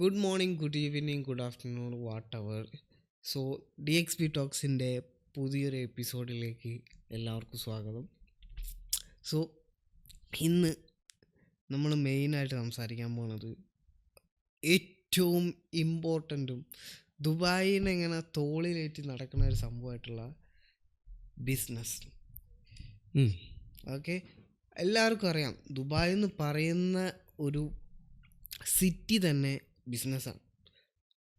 Good morning, good evening, good afternoon, what ever. So DXP ടോക്സിൻ്റെ പുതിയൊരു എപ്പിസോഡിലേക്ക് എല്ലാവർക്കും സ്വാഗതം. സോ ഇന്ന് നമ്മൾ മെയിനായിട്ട് സംസാരിക്കാൻ പോകുന്നത് ഏറ്റവും ഇമ്പോർട്ടൻറ്റും ദുബായിനെ ഇങ്ങനെ തോളിലേറ്റി നടക്കുന്ന ഒരു സംഭവമായിട്ടുള്ള ബിസിനസ്. ഓക്കെ, എല്ലാവർക്കും അറിയാം ദുബായ് എന്ന് പറയുന്ന ഒരു സിറ്റി തന്നെ ബിസിനസ്സാണ്.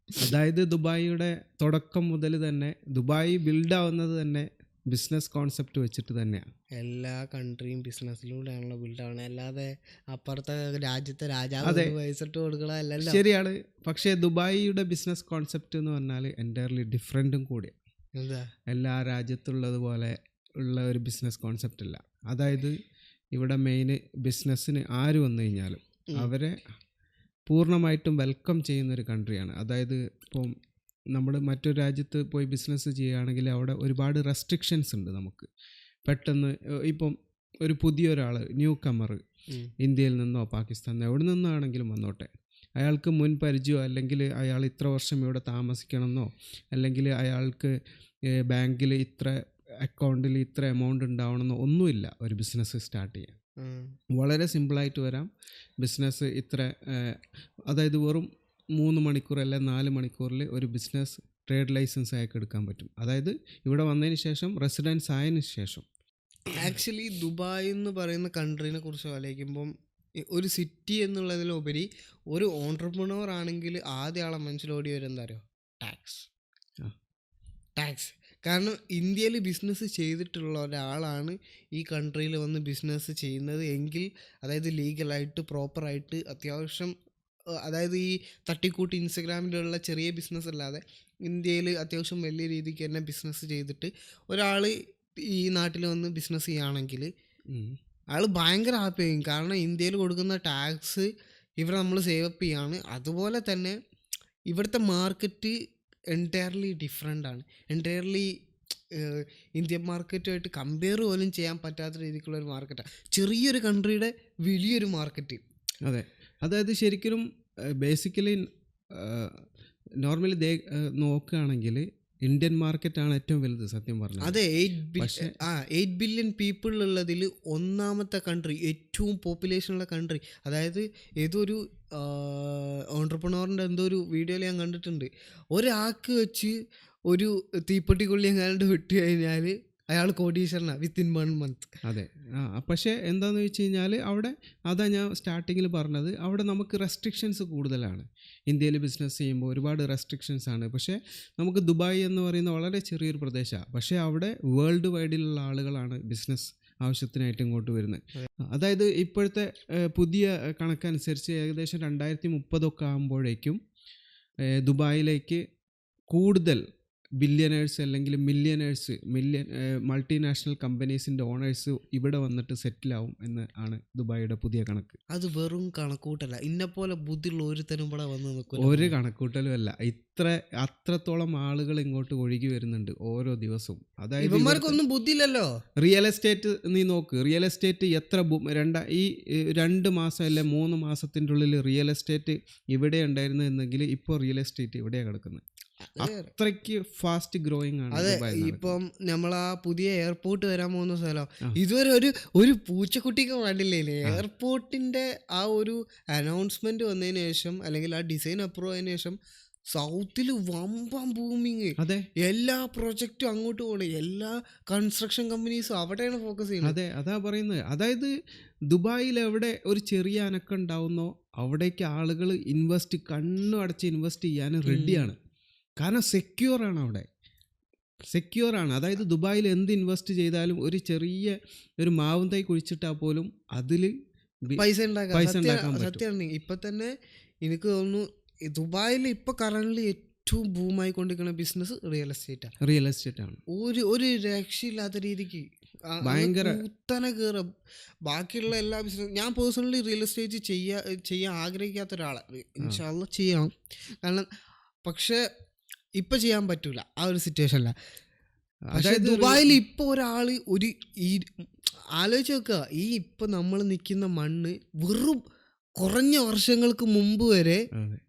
അതായത് ദുബായിയുടെ തുടക്കം മുതൽ തന്നെ ദുബായ് ബിൽഡ് ആവുന്നത് തന്നെ ബിസിനസ് കോൺസെപ്റ്റ് വെച്ചിട്ട് തന്നെയാണ്. എല്ലാ കൺട്രിയും ബിസിനസ്സിലൂടെയാണല്ലോ ബിൽഡാവണേ, അല്ലാതെ അപ്പുറത്തെ രാജ്യത്തെ രാജാവ് പൈസട്ട് കൊടുക്കണമല്ലല്ലോ. ശരിയാണ്, പക്ഷേ ദുബായിയുടെ ബിസിനസ് കോൺസെപ്റ്റ് എന്ന് പറഞ്ഞാൽ എൻറ്റയർലി ഡിഫറെൻറ്റും കൂടിയാണ്. എന്താ? എല്ലാ രാജ്യത്തുള്ളതുപോലെ ഉള്ള ഒരു ബിസിനസ് കോൺസെപ്റ്റ് അല്ല. അതായത് ഇവിടെ മെയിന് ബിസിനസ്സിന് ആര് വന്നു കഴിഞ്ഞാലും അവരെ പൂർണ്ണമായിട്ടും വെൽക്കം ചെയ്യുന്നൊരു കൺട്രിയാണ്. അതായത് ഇപ്പം നമ്മൾ മറ്റൊരു രാജ്യത്ത് പോയി ബിസിനസ് ചെയ്യുകയാണെങ്കിൽ അവിടെ ഒരുപാട് റെസ്ട്രിക്ഷൻസ് ഉണ്ട്. നമുക്ക് പെട്ടെന്ന് ഇപ്പം ഒരു പുതിയൊരാൾ ന്യൂ കമ്മർ ഇന്ത്യയിൽ നിന്നോ പാകിസ്ഥാനിന്നോ എവിടെ നിന്നാണെങ്കിലും വന്നോട്ടെ, അയാൾക്ക് മുൻ പരിചയമോ അല്ലെങ്കിൽ അയാൾ ഇത്ര വർഷം ഇവിടെ താമസിക്കണമെന്നോ അല്ലെങ്കിൽ അയാൾക്ക് ബാങ്കിൽ ഇത്ര അക്കൗണ്ടിൽ ഇത്ര എമൗണ്ട് ഉണ്ടാവണമെന്നോ ഒന്നുമില്ല. ഒരു ബിസിനസ് സ്റ്റാർട്ട് ചെയ്യാൻ വളരെ സിമ്പിളായിട്ട് വരാം. ബിസിനസ് ഇത്ര അതായത് വെറും 3 മണിക്കൂർ അല്ല 4 മണിക്കൂറിൽ ഒരു ബിസിനസ് ട്രേഡ് ലൈസൻസ് അയാൾക്ക് എടുക്കാൻ പറ്റും. അതായത് ഇവിടെ വന്നതിന് ശേഷം റെസിഡൻസ് ആയതിനു ശേഷം. ആക്ച്വലി ദുബായ് എന്ന് പറയുന്ന കൺട്രീനെ കുറിച്ച് ആലോചിക്കുമ്പം ഒരു സിറ്റി എന്നുള്ളതിലുപരി ഒരു ഓൺട്രപ്രണർ ആണെങ്കിൽ ആദ്യ ആളെ മനസ്സിലോടി വരും എന്താ അറിയോ? ടാക്സ്. കാരണം ഇന്ത്യയിൽ ബിസിനസ് ചെയ്തിട്ടുള്ള ഒരാളാണ് ഈ കൺട്രിയിൽ വന്ന് ബിസിനസ് ചെയ്യുന്നത് എങ്കിൽ, അതായത് ലീഗലായിട്ട് പ്രോപ്പറായിട്ട് അത്യാവശ്യം, അതായത് ഈ തട്ടിക്കൂട്ട് ഇൻസ്റ്റഗ്രാമിലുള്ള ചെറിയ ബിസിനസ് അല്ലാതെ ഇന്ത്യയിൽ അത്യാവശ്യം വലിയ രീതിക്ക് തന്നെ ബിസിനസ് ചെയ്തിട്ട് ഒരാൾ ഈ നാട്ടിൽ വന്ന് ബിസിനസ് ചെയ്യുകയാണെങ്കിൽ അയാൾ ഭയങ്കര ഹാപ്പി ആയിരിക്കും. കാരണം ഇന്ത്യയിൽ കൊടുക്കുന്ന ടാക്സ് ഇവിടെ നമ്മൾ സേവ് അപ്പ് ചെയ്യാണ്. അതുപോലെ തന്നെ ഇവിടുത്തെ മാർക്കറ്റ് എൻറ്റയർലി ഡിഫറെൻ്റ് ആണ്. എൻറ്റയർലി ഇന്ത്യൻ മാർക്കറ്റുമായിട്ട് കമ്പയർ പോലും ചെയ്യാൻ പറ്റാത്ത രീതിക്കുള്ള ഒരു മാർക്കറ്റാണ്. ചെറിയൊരു കൺട്രിയുടെ വലിയൊരു മാർക്കറ്റ്. അതെ, അതായത് ശരിക്കും ബേസിക്കലി നോർമലി നോക്കുകയാണെങ്കിൽ ഇന്ത്യൻ മാർക്കറ്റാണ് ഏറ്റവും വലുത് സത്യം പറഞ്ഞാൽ. അതെ, 8 ബില്യൺ പീപ്പിൾ ഉള്ളതിൽ ഒന്നാമത്തെ കൺട്രി, ഏറ്റവും പോപ്പുലേഷനുള്ള കൺട്രി. അതായത് ഏതൊരു ഓൺട്രപ്രണറിൻ്റെ എന്തോ ഒരു വീഡിയോയിൽ ഞാൻ കണ്ടിട്ടുണ്ട്, ഒരാൾക്ക് വെച്ച് ഒരു തീപ്പെട്ടിക്കൊള്ളി എങ്ങാണ്ട് വിട്ട് കഴിഞ്ഞാൽ അയാൾ കോടീശ്വരനാണ് വിത്തിൻ 1 മന്ത്. അതെ, പക്ഷേ എന്താണെന്ന് വെച്ച് കഴിഞ്ഞാൽ അവിടെ അതാ ഞാൻ സ്റ്റാർട്ടിങ്ങിൽ പറഞ്ഞത്, അവിടെ നമുക്ക് റെസ്ട്രിക്ഷൻസ് കൂടുതലാണ്. ഇന്ത്യയിൽ ബിസിനസ് ചെയ്യുമ്പോൾ ഒരുപാട് റെസ്ട്രിക്ഷൻസ് ആണ്. പക്ഷേ നമുക്ക് ദുബായ് എന്ന് പറയുന്ന വളരെ ചെറിയൊരു പ്രദേശമാണ്, പക്ഷേ അവിടെ വേൾഡ് വൈഡിലുള്ള ആളുകളാണ് ബിസിനസ് ആവശ്യത്തിനായിട്ട് ഇങ്ങോട്ട് വരുന്നത്. അതായത് ഇപ്പോഴത്തെ പുതിയ കണക്കനുസരിച്ച് ഏകദേശം 2030 ആകുമ്പോഴേക്കും ദുബായിലേക്ക് കൂടുതൽ ബില്യനേഴ്സ് അല്ലെങ്കിൽ മൾട്ടിനാഷണൽ കമ്പനീസിൻ്റെ ഓണേഴ്സ് ഇവിടെ വന്നിട്ട് സെറ്റിലാവും എന്ന് ആണ് ദുബായിയുടെ പുതിയ കണക്ക്. അത് വെറും കണക്കൂട്ടല്ല, ഇന്നെപ്പോലെ ബുദ്ധിയുള്ള ഒരുത്തനും ഇവിടെ വന്ന് നിൽക്കും. ഒരു കണക്കൂട്ടലും അല്ല, അത്രത്തോളം ആളുകൾ ഇങ്ങോട്ട് ഒഴുകി വരുന്നുണ്ട് ഓരോ ദിവസവും. അതായത് ഇവന്മാർക്കൊന്നും ബുദ്ധിയില്ലല്ലോ. റിയൽ എസ്റ്റേറ്റ് നീ നോക്ക്, റിയൽ എസ്റ്റേറ്റ് എത്ര ഈ 2 മാസം അല്ലെ 3 മാസത്തിൻ്റെ ഉള്ളിൽ റിയൽ എസ്റ്റേറ്റ് ഇവിടെ ഉണ്ടായിരുന്നു എന്നെങ്കിൽ ഇപ്പോൾ റിയൽ എസ്റ്റേറ്റ് ഇവിടെയാണ് കിടക്കുന്നത്. അത്രയ്ക്ക് ഫാസ്റ്റ് ഗ്രോയിങ് ആണ്. അതെ, ഇപ്പം നമ്മളാ പുതിയ എയർപോർട്ട് വരാൻ പോകുന്ന സ്ഥലം ഇതുവരെ ഒരു പൂച്ചക്കുട്ടിക്ക് വേണ്ടില്ലേ. എയർപോർട്ടിന്റെ ആ ഒരു അനൗൺസ്മെന്റ് വന്നതിന് ശേഷം അല്ലെങ്കിൽ ആ ഡിസൈൻ അപ്രൂവ് ആയതിനു ശേഷം സൗത്തിൽ വമ്പം ബൂമിങ്. അതെ, എല്ലാ പ്രൊജക്റ്റും അങ്ങോട്ട് പോകണം, എല്ലാ കൺസ്ട്രക്ഷൻ കമ്പനീസും അവിടെയാണ് ഫോക്കസ് ചെയ്യുന്നത്. അതെ, അതാ പറയുന്നത്. അതായത് ദുബായിൽ എവിടെ ഒരു ചെറിയ അനക്കം ഉണ്ടാവുന്നോ അവിടേക്ക് ആളുകൾ കണ്ണു അടച്ച് ഇൻവെസ്റ്റ് ചെയ്യാൻ റെഡിയാണ്. കാരണം സെക്യൂറാണ്, അവിടെ സെക്യൂറാണ്. അതായത് ദുബായിൽ എന്ത് ഇൻവെസ്റ്റ് ചെയ്താലും ഒരു ചെറിയ ഒരു മാവും തൈ കുഴിച്ചിട്ടാൽ പോലും അതിൽ പൈസ ഉണ്ടാക്കാൻ സത്യമാണ്. ഇപ്പം തന്നെ എനിക്ക് തോന്നുന്നു ദുബായിൽ ഇപ്പോൾ കറണ്ട്ലി ഏറ്റവും ബൂമായിക്കൊണ്ടിരിക്കുന്ന ബിസിനസ് റിയൽ എസ്റ്റേറ്റ് ആണ്. ഒരു രക്ഷയില്ലാത്ത രീതിക്ക് ഭയങ്കര കുത്തനെ കയറുക. ബാക്കിയുള്ള എല്ലാ ബിസിനസ് ഞാൻ പേഴ്സണലി റിയൽ എസ്റ്റേറ്റ് ചെയ്യാൻ ആഗ്രഹിക്കാത്ത ഒരാളാണ്. ഇൻഷാ അല്ലാഹ് ചെയ്യണം. കാരണം പക്ഷേ ഇപ്പം ചെയ്യാൻ പറ്റൂല, ആ ഒരു സിറ്റുവേഷനില്ല. പക്ഷേ ദുബായിൽ ഇപ്പോൾ ഒരാൾ ആലോചിച്ച് നോക്കുക, ഈ ഇപ്പം നമ്മൾ നിൽക്കുന്ന മണ്ണ് വെറും കുറഞ്ഞ വർഷങ്ങൾക്ക് മുമ്പ് വരെ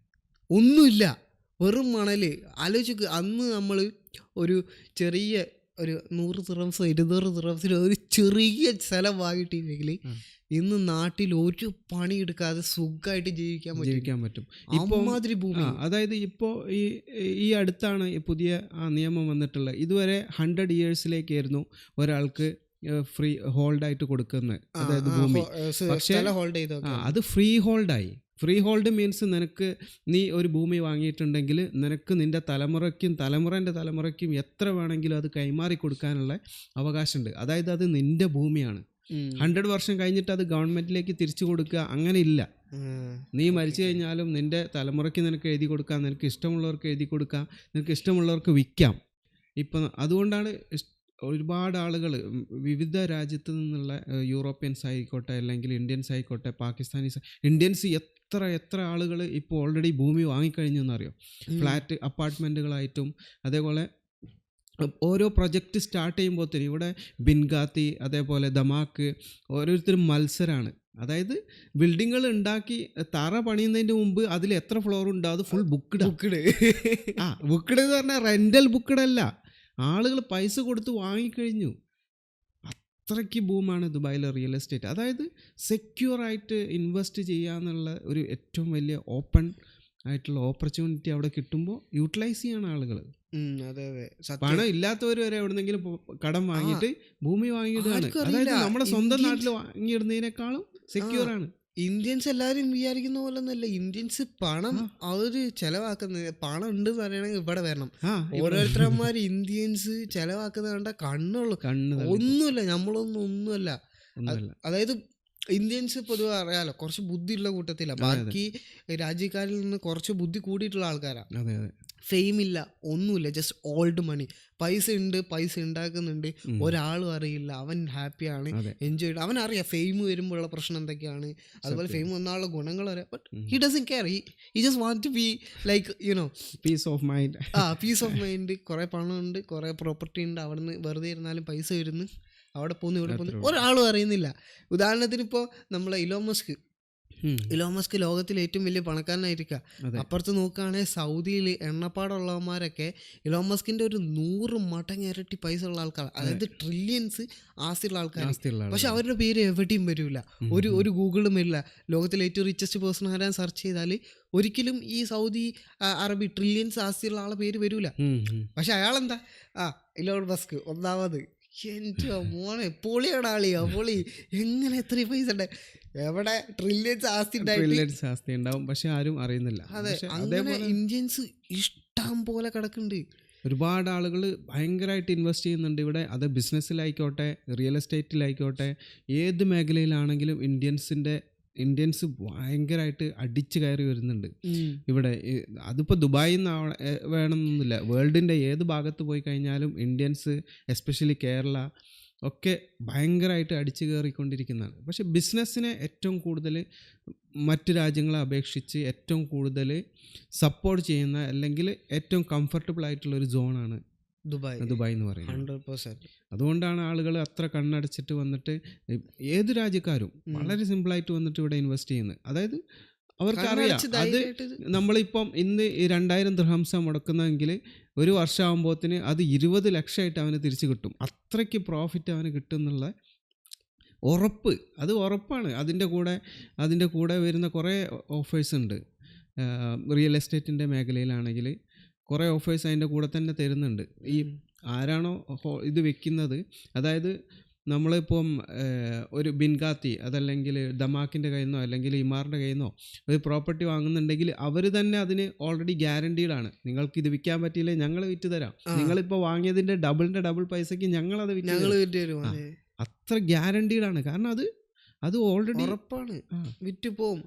ഒന്നുമില്ല, വെറും മണല്. ആലോചിക്ക്, അന്ന് നമ്മൾ ഒരു ചെറിയ ഒരു 100 ദിർഹംസോ 200 ദിർഹംസിന് ഒരു ചെറിയ സ്ഥലം വാങ്ങിയിട്ടില്ലെങ്കിൽ ഉം. ഇന്ന് നാട്ടിൽ ഒരു പണിയെടുക്കാതെ സുഖമായിട്ട് ജീവിക്കാൻ പറ്റും. ജീവിക്കാൻ പറ്റും. ഇപ്പം അമ്മാതിരി ഭൂമി. അതായത് ഇപ്പോൾ ഈ അടുത്താണ് ഈ പുതിയ നിയമം വന്നിട്ടുള്ളത്. ഇതുവരെ 100 ഇയേഴ്സിലേക്കായിരുന്നു ഒരാൾക്ക് ഫ്രീ ഹോൾഡായിട്ട് കൊടുക്കുന്നത്, അതായത് ഭൂമി. പക്ഷേ സ്ഥലം ഹോൾഡ് ചെയ്തൊക്കെ അത് ഫ്രീ ഹോൾഡായി. ഫ്രീ ഹോൾഡ് മീൻസ് നിനക്ക് നീ ഒരു ഭൂമി വാങ്ങിയിട്ടുണ്ടെങ്കിൽ നിനക്ക് നിൻ്റെ തലമുറയ്ക്കും തലമുറേൻ്റെ തലമുറയ്ക്കും എത്ര വേണമെങ്കിലും അത് കൈമാറി കൊടുക്കാനുള്ള അവകാശമുണ്ട്. അതായത് അത് നിൻ്റെ ഭൂമിയാണ്. 100 വർഷം കഴിഞ്ഞിട്ട് അത് ഗവൺമെൻറ്റിലേക്ക് തിരിച്ചു കൊടുക്കുക അങ്ങനെ ഇല്ല. നീ മരിച്ചു കഴിഞ്ഞാലും നിൻ്റെ തലമുറയ്ക്ക് നിനക്ക് എഴുതി കൊടുക്കാം, നിനക്ക് ഇഷ്ടമുള്ളവർക്ക് എഴുതി കൊടുക്കാം, നിനക്ക് ഇഷ്ടമുള്ളവർക്ക് വിൽക്കാം. ഇപ്പം അതുകൊണ്ടാണ് ഒരുപാട് ആളുകൾ വിവിധ രാജ്യത്ത് നിന്നുള്ള യൂറോപ്യൻസ് ആയിക്കോട്ടെ, അല്ലെങ്കിൽ ഇന്ത്യൻസ് ആയിക്കോട്ടെ, പാകിസ്ഥാനീസ്, ഇന്ത്യൻസ് എത്ര ആളുകൾ ഇപ്പോൾ ഓൾറെഡി ഭൂമി വാങ്ങിക്കഴിഞ്ഞു എന്നറിയോ. ഫ്ലാറ്റ് അപ്പാർട്ട്മെൻറ്റുകളായിട്ടും അതേപോലെ ഓരോ പ്രൊജക്റ്റ് സ്റ്റാർട്ട് ചെയ്യുമ്പോഴത്തേനും ഇവിടെ ബിൻഗാത്തി അതേപോലെ ദമാക്ക് ഓരോരുത്തരും മത്സരമാണ്. അതായത് ബിൽഡിങ്ങുകൾ ഉണ്ടാക്കി തറ പണിയുന്നതിൻ്റെ മുമ്പ് അതിൽ എത്ര ഫ്ലോർ ഉണ്ടോ അത് ഫുൾ ബുക്ക്ഡ്. ബുക്ക്ഡ് എന്ന് പറഞ്ഞാൽ റെൻ്റൽ ബുക്ക്ഡ് അല്ല, ആളുകൾ പൈസ കൊടുത്ത് വാങ്ങിക്കഴിഞ്ഞു. അത്രയ്ക്ക് ബൂമാണ് ദുബായിലെ റിയൽ എസ്റ്റേറ്റ്. അതായത് സെക്യൂറായിട്ട് ഇൻവെസ്റ്റ് ചെയ്യാന്നുള്ള ഒരു ഏറ്റവും വലിയ ഓപ്പൺ ആയിട്ടുള്ള ഓപ്പർച്യൂണിറ്റി അവിടെ കിട്ടുമ്പോൾ യൂട്ടിലൈസ് ചെയ്യാണ് ആളുകൾ. അതെ അതെ, പണം ഇല്ലാത്തവർ വരെ എവിടെന്നെങ്കിലും കടം വാങ്ങിയിട്ട് ഭൂമി വാങ്ങിയിടുകയാണ്. അതായത് നമ്മുടെ സ്വന്തം നാട്ടിൽ വാങ്ങിയിടുന്നതിനേക്കാളും സെക്യൂർ ആണ്. ഇന്ത്യൻസ് എല്ലാവരും വിചാരിക്കുന്ന പോലെ ഒന്നല്ല. ഇന്ത്യൻസ് പണം അവര് ചെലവാക്കുന്നത്, പണം ഉണ്ട് പറയണെങ്കിൽ ഇവിടെ വരണം. ഓരോരുത്തരന്മാര് ഇന്ത്യൻസ് ചെലവാക്കുന്ന കണ്ട കണ്ണുള്ളു, ഒന്നുമില്ല, നമ്മളൊന്നുമല്ല. അതായത് ഇന്ത്യൻസ് പൊതുവെ അറിയാലോ കുറച്ച് ബുദ്ധിയുള്ള കൂട്ടത്തില്ല, ബാക്കി രാജ്യക്കാരിൽ നിന്ന് കുറച്ച് ബുദ്ധി കൂടിയിട്ടുള്ള ആൾക്കാരാണ്. ഫെയിം ഇല്ല, ഒന്നുമില്ല, ജസ്റ്റ് ഓൾഡ് മണി. പൈസ ഉണ്ട്, പൈസ ഉണ്ടാക്കുന്നുണ്ട്, ഒരാളും അറിയില്ല, അവൻ ഹാപ്പിയാണ്, എൻജോയ് ചെയ്ത്. അവനറിയാം ഫെയിം വരുമ്പോഴുള്ള പ്രശ്നം എന്തൊക്കെയാണ്, അതുപോലെ ഫെയിം വന്നാലുള്ള ഗുണങ്ങൾ അറിയാം. But he doesn't care, he just want to be like you know peace of mind. Peace of mind. കുറേ പണമുണ്ട്, കുറേ പ്രോപ്പർട്ടി ഉണ്ട്, അവിടെ നിന്ന് വെറുതെ ഇരുന്നാലും പൈസ വരുന്നു, അവിടെ പോകുന്നു ഇവിടെ പോകുന്നു, ഒരാളും അറിയുന്നില്ല. ഉദാഹരണത്തിന് ഇപ്പോൾ നമ്മളെ ഇലോൺ മസ്ക് ലോകത്തിലെ ഏറ്റവും വലിയ പണക്കാരനായിരിക്കുക. അപ്പുറത്ത് നോക്കുകയാണെങ്കിൽ സൗദിയിൽ എണ്ണപ്പാടുള്ളവന്മാരൊക്കെ ഇലോൺ മസ്കിന്റെ ഒരു 100 മടങ്ങ് ഇരട്ടി പൈസ ഉള്ള ആൾക്കാർ, അതായത് ട്രില്യൻസ് ആസ്തിയുള്ള ആൾക്കാർ. പക്ഷെ അവരുടെ പേര് എവിടെയും വരില്ല, ഒരു ഗൂഗിളും വരില്ല. ലോകത്തിലെ ഏറ്റവും റിച്ചസ്റ്റ് പേഴ്സൺ ആരാൻ സെർച്ച് ചെയ്താൽ ഒരിക്കലും ഈ സൗദി അറബി ട്രില്യൻസ് ആസ്തിയുള്ള ആളെ പേര് വരില്ല. പക്ഷെ അയാളെന്താ, ഇലോൺ മസ്ക് ഒന്നാമത്. എൻ്റെ മോനെ പൊളിയാണ് ആളിയാ, പൊളി. എങ്ങനെ എത്ര പൈസ ഉണ്ട്, എവിടെ ട്രില്യൻസ് ആസ്തി ഉണ്ടാവും, പക്ഷെ ആരും അറിയുന്നില്ല. അതെ, അങ്ങനെ ഇന്ത്യൻസ് ഇഷ്ടം പോലെ കിടക്കുന്നുണ്ട്. ഒരുപാട് ആളുകൾ ഭയങ്കരമായിട്ട് ഇൻവെസ്റ്റ് ചെയ്യുന്നുണ്ട് ഇവിടെ. അത് ബിസിനസ്സിലായിക്കോട്ടെ, റിയൽ എസ്റ്റേറ്റിലായിക്കോട്ടെ, ഏത് മേഖലയിലാണെങ്കിലും ഇന്ത്യൻസ് ഭയങ്കരമായിട്ട് അടിച്ചു കയറി വരുന്നുണ്ട് ഇവിടെ. അതിപ്പോൾ ദുബായിൽ നിന്ന് വേണമെന്നൊന്നുമില്ല, വേൾഡിൻ്റെ ഏത് ഭാഗത്ത് പോയി കഴിഞ്ഞാലും ഇന്ത്യൻസ്, എസ്പെഷ്യലി കേരള ഒക്കെ ഭയങ്കരമായിട്ട് അടിച്ചു കയറിക്കൊണ്ടിരിക്കുന്നതാണ്. പക്ഷേ ബിസിനസ്സിനെ ഏറ്റവും കൂടുതൽ മറ്റു രാജ്യങ്ങളെ അപേക്ഷിച്ച് ഏറ്റവും കൂടുതൽ സപ്പോർട്ട് ചെയ്യുന്ന, അല്ലെങ്കിൽ ഏറ്റവും കംഫർട്ടബിൾ ആയിട്ടുള്ളൊരു സോണാണ് ദുബായ് എന്ന് പറയുന്നത്. 100%. അതുകൊണ്ടാണ് ആളുകൾ അത്ര കണ്ണടച്ചിട്ട് വന്നിട്ട്, ഏത് രാജ്യക്കാരും വളരെ സിമ്പിളായിട്ട് വന്നിട്ട് ഇവിടെ ഇൻവെസ്റ്റ് ചെയ്യുന്നത്. അതായത് അവർക്കറിയാം, അത് നമ്മളിപ്പം ഇന്ന് 2000 ദിർഹംസ് മുടക്കുന്നതെങ്കിൽ ഒരു വർഷമാകുമ്പോഴത്തിന് അത് 20 ലക്ഷമായിട്ട് അവന് തിരിച്ചു കിട്ടും. അത്രയ്ക്ക് പ്രോഫിറ്റ് അവന് കിട്ടുന്നുള്ള ഉറപ്പ്, അത് ഉറപ്പാണ്. അതിൻ്റെ കൂടെ വരുന്ന കുറേ ഓഫേഴ്സ് ഉണ്ട്. റിയൽ എസ്റ്റേറ്റിൻ്റെ മേഖലയിലാണെങ്കിൽ കുറേ ഓഫേഴ്സ് അതിൻ്റെ കൂടെ തന്നെ തരുന്നുണ്ട്. ഈ ആരാണോ ഇത് വെക്കുന്നത്, അതായത് നമ്മളിപ്പം ഒരു ബിൻഗാത്തി അതല്ലെങ്കിൽ ദമാക്കിൻ്റെ കയ്യിൽ നിന്നോ അല്ലെങ്കിൽ ഇമാറിൻ്റെ കയ്യിൽ നിന്നോ ഒരു പ്രോപ്പർട്ടി വാങ്ങുന്നുണ്ടെങ്കിൽ അവർ തന്നെ അതിന് ഓൾറെഡി ഗ്യാരണ്ടീഡാണ്. നിങ്ങൾക്ക് ഇത് വിൽക്കാൻ പറ്റിയില്ലേ, ഞങ്ങൾ വിറ്റ് തരാം, നിങ്ങളിപ്പോൾ വാങ്ങിയതിൻ്റെ ഡബിൾ പൈസയ്ക്ക് ഞങ്ങളത് വിറ്റ് തരും. അത്ര ഗ്യാരണ്ടീഡാണ്. കാരണം അത് ഓൾറെഡി ഉറപ്പാണ്, വിറ്റ് പോവും.